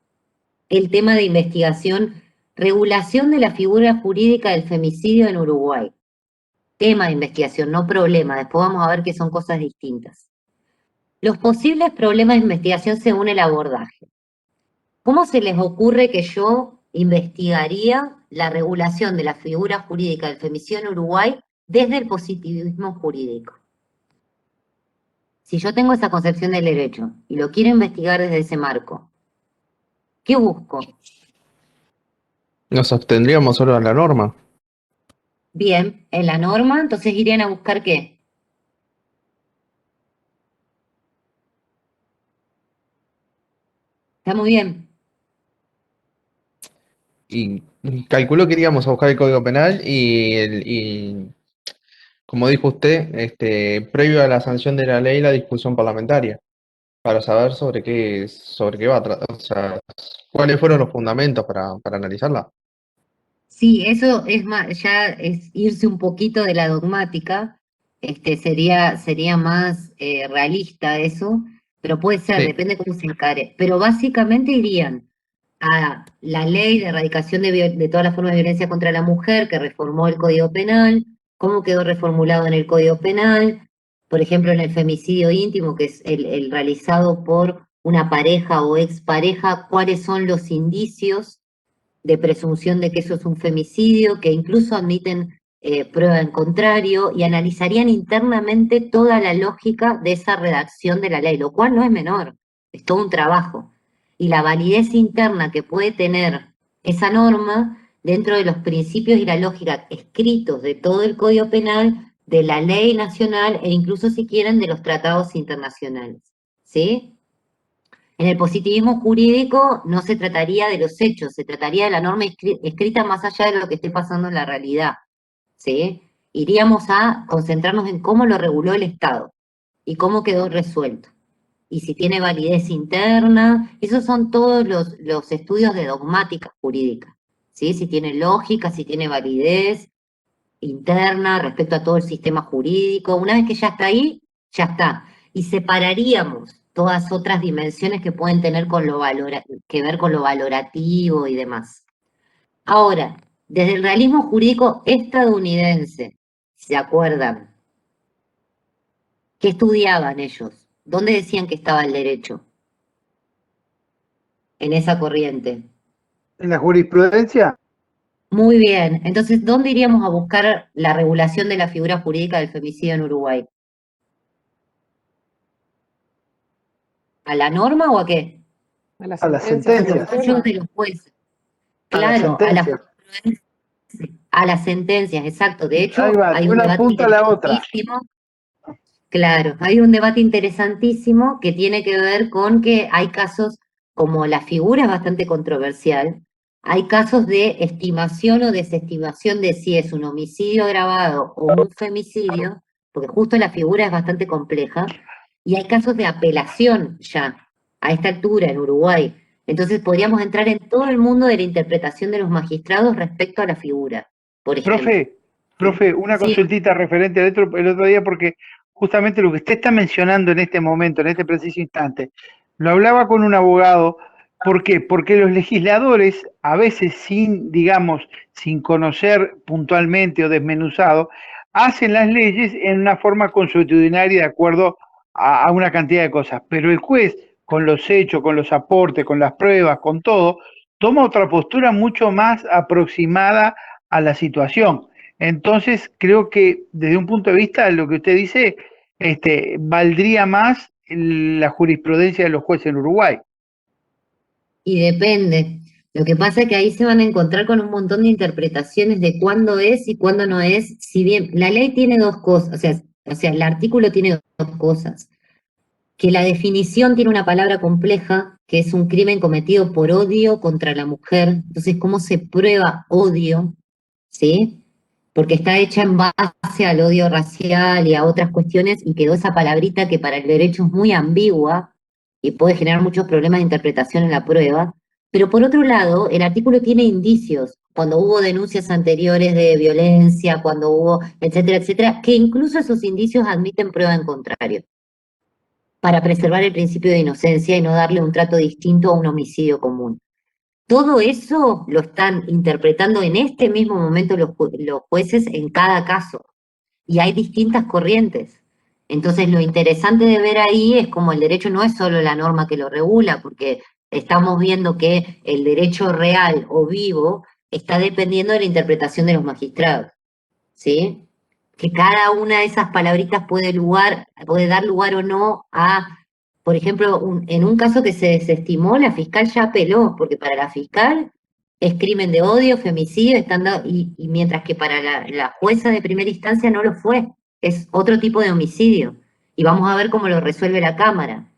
el tema de investigación, regulación de la figura jurídica del femicidio en Uruguay. Tema de investigación, no problema. Después vamos a ver que son cosas distintas. Los posibles problemas de investigación según el abordaje. ¿Cómo se les ocurre que yo investigaría la regulación de la figura jurídica del femicidio en Uruguay desde el positivismo jurídico. Si yo tengo esa concepción del derecho y lo quiero investigar desde ese marco, ¿qué busco? Nos abstendríamos solo a la norma. Bien, en la norma, entonces irían a buscar ¿qué? Está muy bien. Y calculo que iríamos a buscar el Código Penal y como dijo usted, previo a la sanción de la ley, la discusión parlamentaria, para saber sobre qué va a tratar, o sea, cuáles fueron los fundamentos para analizarla. Sí, eso es más, ya es irse un poquito de la dogmática, sería más realista eso, pero puede ser, Sí, depende cómo se encare. Pero básicamente irían a la ley de erradicación de todas las formas de violencia contra la mujer que reformó el Código Penal, cómo quedó reformulado en el Código Penal, por ejemplo, en el femicidio íntimo, que es el realizado por una pareja o expareja, cuáles son los indicios de presunción de que eso es un femicidio, que incluso admiten prueba en contrario, y analizarían internamente toda la lógica de esa redacción de la ley, lo cual no es menor, es todo un trabajo. Y la validez interna que puede tener esa norma dentro de los principios y la lógica escritos de todo el Código Penal, de la ley nacional e incluso, si quieren, de los tratados internacionales. ¿Sí? En el positivismo jurídico no se trataría de los hechos, se trataría de la norma escrita más allá de lo que esté pasando en la realidad, ¿sí? Iríamos a concentrarnos en cómo lo reguló el Estado y cómo quedó resuelto. Y si tiene validez interna, esos son todos los estudios de dogmática jurídica, ¿sí? Si tiene lógica, si tiene validez interna respecto a todo el sistema jurídico. Una vez que ya está ahí, ya está. Y separaríamos todas otras dimensiones que pueden tener que ver con lo valorativo y demás. Ahora, desde el realismo jurídico estadounidense, ¿se acuerdan? ¿Qué estudiaban ellos? ¿Dónde decían que estaba el derecho? En esa corriente. En la jurisprudencia, Muy bien. Entonces, ¿dónde iríamos a buscar la regulación de la figura jurídica del femicidio en Uruguay? ¿A la norma o a qué? A la a las sentencia A los sentencias, fallos de los jueces. a las Claro, sentencias. a las sentencias, exacto. De Ahí hecho, va, hay de un una debate punta a la otra. interesantísimo. Claro, hay un debate interesantísimo que tiene que ver con que hay casos, como la figura es bastante controversial, hay casos de estimación o desestimación de si es un homicidio agravado o un femicidio, porque justo la figura es bastante compleja, y hay casos de apelación ya, a esta altura en Uruguay. Entonces podríamos entrar en todo el mundo de la interpretación de los magistrados respecto a la figura, por ejemplo. Profe, una Sí, consultita referente al el otro día, porque justamente lo que usted está mencionando en este momento, en este preciso instante, lo hablaba con un abogado. ¿Por qué? Porque los legisladores, a veces sin, digamos, sin conocer puntualmente o desmenuzado, hacen las leyes en una forma consuetudinaria de acuerdo a una cantidad de cosas. Pero el juez, con los hechos, con los aportes, con las pruebas, con todo, toma otra postura mucho más aproximada a la situación. Entonces, creo que desde un punto de vista, lo que usted dice, valdría más la jurisprudencia de los jueces en Uruguay. y depende. Lo que pasa es que ahí se van a encontrar con un montón de interpretaciones de cuándo es y cuándo no es. Si bien la ley tiene dos cosas, o sea, el artículo tiene dos cosas. Que la definición tiene una palabra compleja, que es un crimen cometido por odio contra la mujer. Entonces, ¿cómo se prueba odio? ¿Sí? Porque está hecha en base al odio racial y a otras cuestiones, y quedó esa palabrita que para el derecho es muy ambigua y puede generar muchos problemas de interpretación en la prueba. Pero por otro lado, el artículo tiene indicios, cuando hubo denuncias anteriores de violencia, cuando hubo, etcétera, etcétera, que incluso esos indicios admiten prueba en contrario, para preservar el principio de inocencia y no darle un trato distinto a un homicidio común. Todo eso lo están interpretando en este mismo momento los jueces en cada caso, y hay distintas corrientes. Entonces, lo interesante de ver ahí es como el derecho no es solo la norma que lo regula, porque estamos viendo que el derecho real o vivo está dependiendo de la interpretación de los magistrados, ¿sí? que cada una de esas palabritas puede dar lugar o no a, por ejemplo, en un caso que se desestimó, la fiscal ya apeló, porque para la fiscal es crimen de odio, femicidio, y mientras que para la jueza de primera instancia no lo fue, es otro tipo de homicidio. Y vamos a ver cómo lo resuelve la Cámara.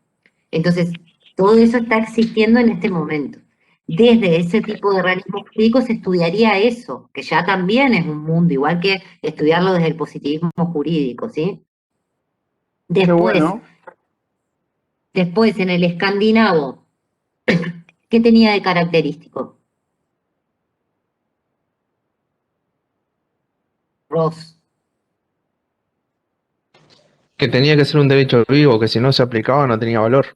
Entonces, todo eso está existiendo en este momento. Desde ese tipo de realismo jurídico se estudiaría eso, que ya también es un mundo, igual que estudiarlo desde el positivismo jurídico, ¿sí? Qué Después, bueno. después en el escandinavo, ¿qué tenía de característico? Ross. Que tenía que ser un derecho vivo, que si no se aplicaba no tenía valor.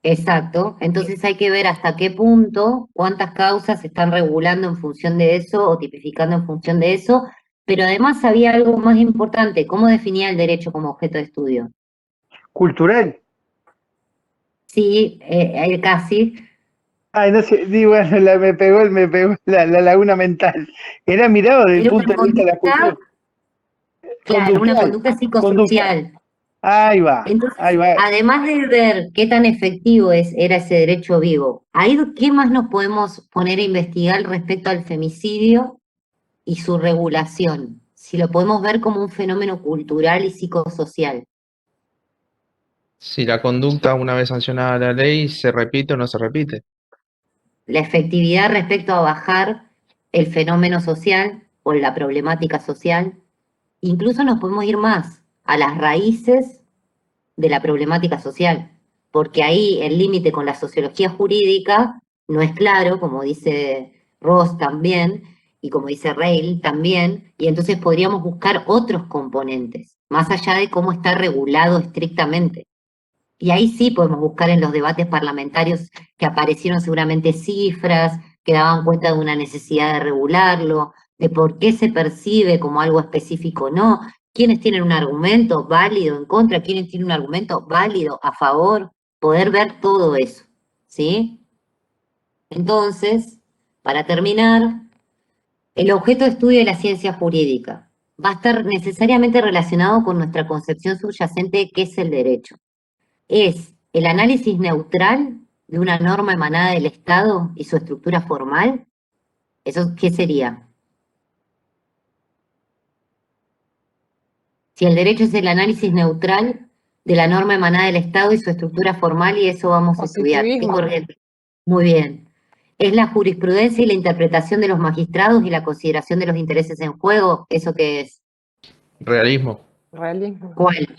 Exacto, entonces hay que ver hasta qué punto, cuántas causas se están regulando en función de eso o tipificando en función de eso, pero además había algo más importante, ¿cómo definía el derecho como objeto de estudio? Cultural. Sí, casi, Ay, no sé, digo, bueno, me pegó la laguna mental. Era mirado desde el era punto una de vista de la conducta, cultura. claro, una Conductual. conducta Conducta. psicosocial. Ahí va, Entonces, ahí va. además de ver qué tan efectivo era ese derecho vivo, ahí ¿qué más nos podemos poner a investigar respecto al femicidio y su regulación? Si lo podemos ver como un fenómeno cultural y psicosocial. Si la conducta, una vez sancionada la ley, se repite o no se repite. La efectividad respecto a bajar el fenómeno social o la problemática social. Incluso nos podemos ir más a las raíces de la problemática social, porque ahí el límite con la sociología jurídica no es claro, como dice Ross también, y como dice Reil también, y entonces podríamos buscar otros componentes, más allá de cómo está regulado estrictamente. Y ahí sí podemos buscar en los debates parlamentarios que aparecieron seguramente cifras que daban cuenta de una necesidad de regularlo, de por qué se percibe como algo específico o no, quiénes tienen un argumento válido en contra, quiénes tienen un argumento válido a favor, poder ver todo eso, ¿sí? Entonces, para terminar, el objeto de estudio de la ciencia jurídica va a estar necesariamente relacionado con nuestra concepción subyacente de qué es el derecho. Es el análisis neutral de una norma emanada del Estado y su estructura formal. ¿Eso qué sería? Si el derecho es el análisis neutral de la norma emanada del Estado y su estructura formal, y eso vamos a estudiar. ¿Qué Positivismo. corriente? Muy bien. ¿Es la jurisprudencia y la interpretación de los magistrados y la consideración de los intereses en juego? ¿Eso qué es? Realismo. Realismo. ¿Cuál?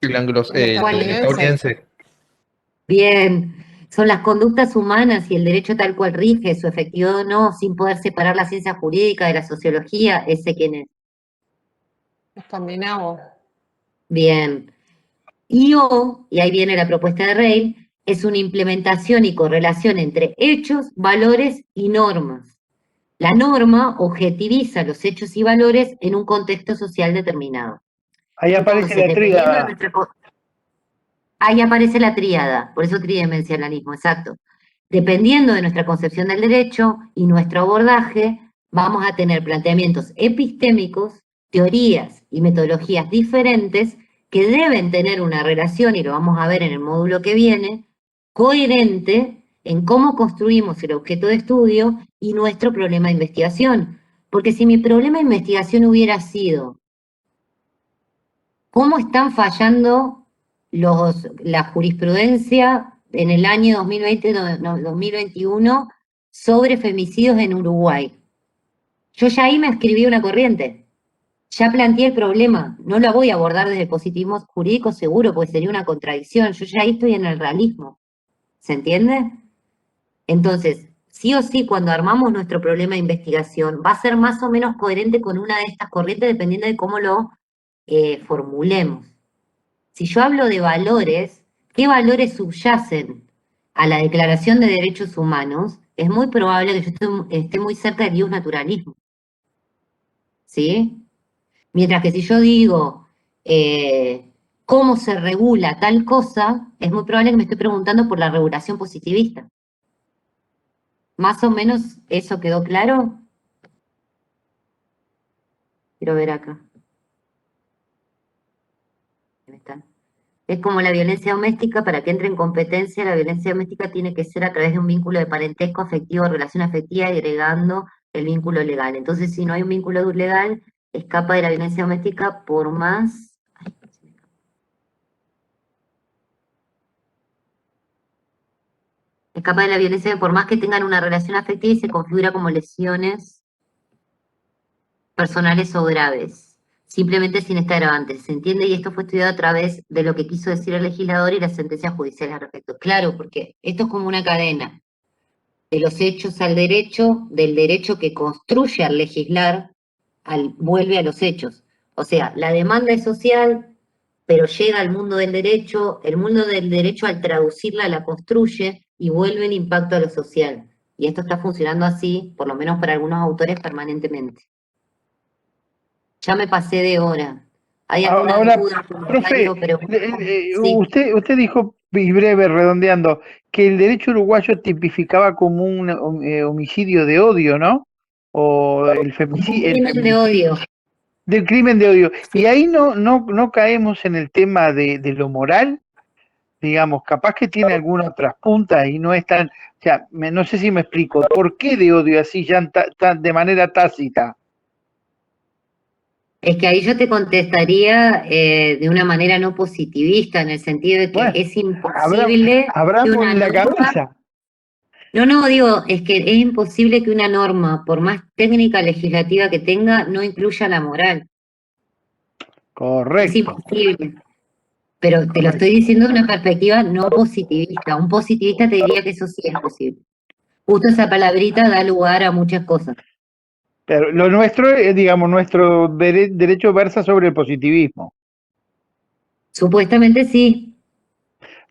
El ¿Cuál es? estadounidense. Bien, son las conductas humanas y el derecho tal cual rige, su efectividad o no, sin poder separar la ciencia jurídica de la sociología, ¿ese quién es? Escandinavo. Bien. Y ahí viene la propuesta de Reil, es una implementación y correlación entre hechos, valores y normas. La norma objetiviza los hechos y valores en un contexto social determinado. Ahí aparece Entonces, la dependiendo de tríada. nuestra... Ahí aparece la tríada, por eso tridimensionalismo, exacto. Dependiendo de nuestra concepción del derecho y nuestro abordaje, vamos a tener planteamientos epistémicos, teorías y metodologías diferentes que deben tener una relación, y lo vamos a ver en el módulo que viene, coherente en cómo construimos el objeto de estudio y nuestro problema de investigación. Porque si mi problema de investigación hubiera sido cómo están fallando la jurisprudencia en el año 2020-2021 sobre femicidios en Uruguay. Yo ya ahí me escribí una corriente, ya planteé el problema, no la voy a abordar desde el positivismo jurídico seguro, porque sería una contradicción, yo ya ahí estoy en el realismo, ¿se entiende? Entonces, sí o sí, cuando armamos nuestro problema de investigación, va a ser más o menos coherente con una de estas corrientes dependiendo de cómo lo formulemos. Si yo hablo de valores, ¿qué valores subyacen a la Declaración de Derechos Humanos? Es muy probable que yo esté muy cerca del naturalismo. ¿Sí? Mientras que si yo digo cómo se regula tal cosa, es muy probable que me esté preguntando por la regulación positivista. ¿Más o menos eso quedó claro? Quiero ver acá. Ahí están. Es como la violencia doméstica, para que entre en competencia, la violencia doméstica tiene que ser a través de un vínculo de parentesco afectivo, relación afectiva, agregando el vínculo legal. Entonces, si no hay un vínculo legal, escapa de la violencia doméstica por más... Ay, se me escapa. Escapa de la violencia por más que tengan una relación afectiva y se configura como lesiones personales o graves, simplemente sin estar agravantes. ¿Se entiende? Y esto fue estudiado a través de lo que quiso decir el legislador y las sentencias judiciales al respecto. Claro, porque esto es como una cadena de los hechos al derecho, del derecho que construye al legislar, vuelve a los hechos. O sea, la demanda es social, pero llega al mundo del derecho, el mundo del derecho al traducirla la construye y vuelve el impacto a lo social. Y esto está funcionando así, por lo menos para algunos autores, permanentemente. Ya me pasé de hora. ¿Hay alguna Ahora, duda, profe, comentario, pregunta? Sí. usted dijo, y breve, redondeando, que el derecho uruguayo tipificaba como un homicidio de odio, ¿no? O el Crimen de odio. del crimen de odio. Sí. Y ahí no caemos en el tema de lo moral, digamos, capaz que tiene alguna otras puntas y no es tan, o sea, no sé si me explico, ¿por qué de odio así ya de manera tácita? Es que ahí yo te contestaría de una manera no positivista, en el sentido de que Bueno, es imposible habrá que por una la norma... cabeza. No, digo, es que es imposible que una norma, por más técnica legislativa que tenga, no incluya la moral. Es Correcto. imposible. Pero te lo estoy diciendo de una perspectiva no positivista. Un positivista te diría que eso sí es posible. Justo esa palabrita da lugar a muchas cosas. Pero lo nuestro, digamos, nuestro derecho versa sobre el positivismo. Supuestamente sí,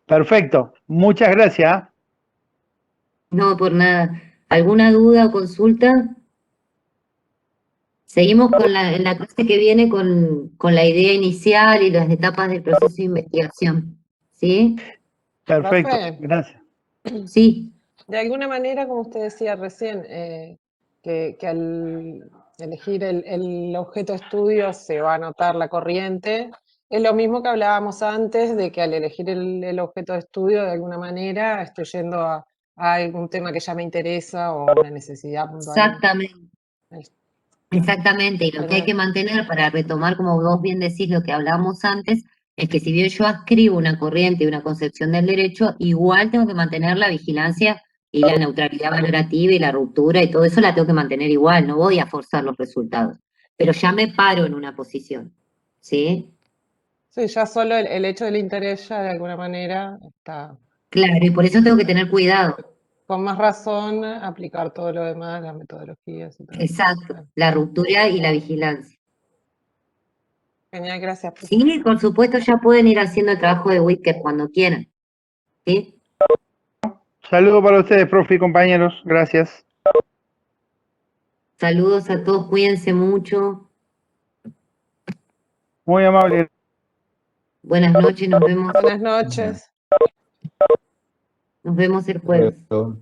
Perfecto. Muchas gracias. no por nada. ¿Alguna duda o consulta? Seguimos con en la clase que viene con la idea inicial y las etapas del proceso de investigación. ¿Sí? Perfecto. Profe, Gracias. Sí, de alguna manera, como usted decía recién, que al elegir el objeto de estudio se va a notar la corriente. Es lo mismo que hablábamos antes de que al elegir el objeto de estudio, de alguna manera, estoy yendo a algún tema que ya me interesa o una necesidad puntual. exactamente. Es- Exactamente, y lo que hay que mantener para retomar, como vos bien decís, lo que hablábamos antes, es que si bien yo adscribo una corriente y una concepción del derecho, igual tengo que mantener la vigilancia y la neutralidad valorativa y la ruptura y todo eso la tengo que mantener igual, no voy a forzar los resultados, pero ya me paro en una posición, ¿sí? Sí, ya solo el hecho del interés ya de alguna manera está Claro, y por eso tengo que tener cuidado, con más razón aplicar todo lo demás, las metodologías y todo. exacto, Bueno, la ruptura y la vigilancia. genial, gracias, profe. Sí, por supuesto ya pueden ir haciendo el trabajo de Wicked cuando quieran, ¿sí? Saludos para ustedes, profe y compañeros. Gracias. Saludos a todos, cuídense mucho. Muy amable. Buenas noches, Buenas noches. nos vemos el jueves. Correcto.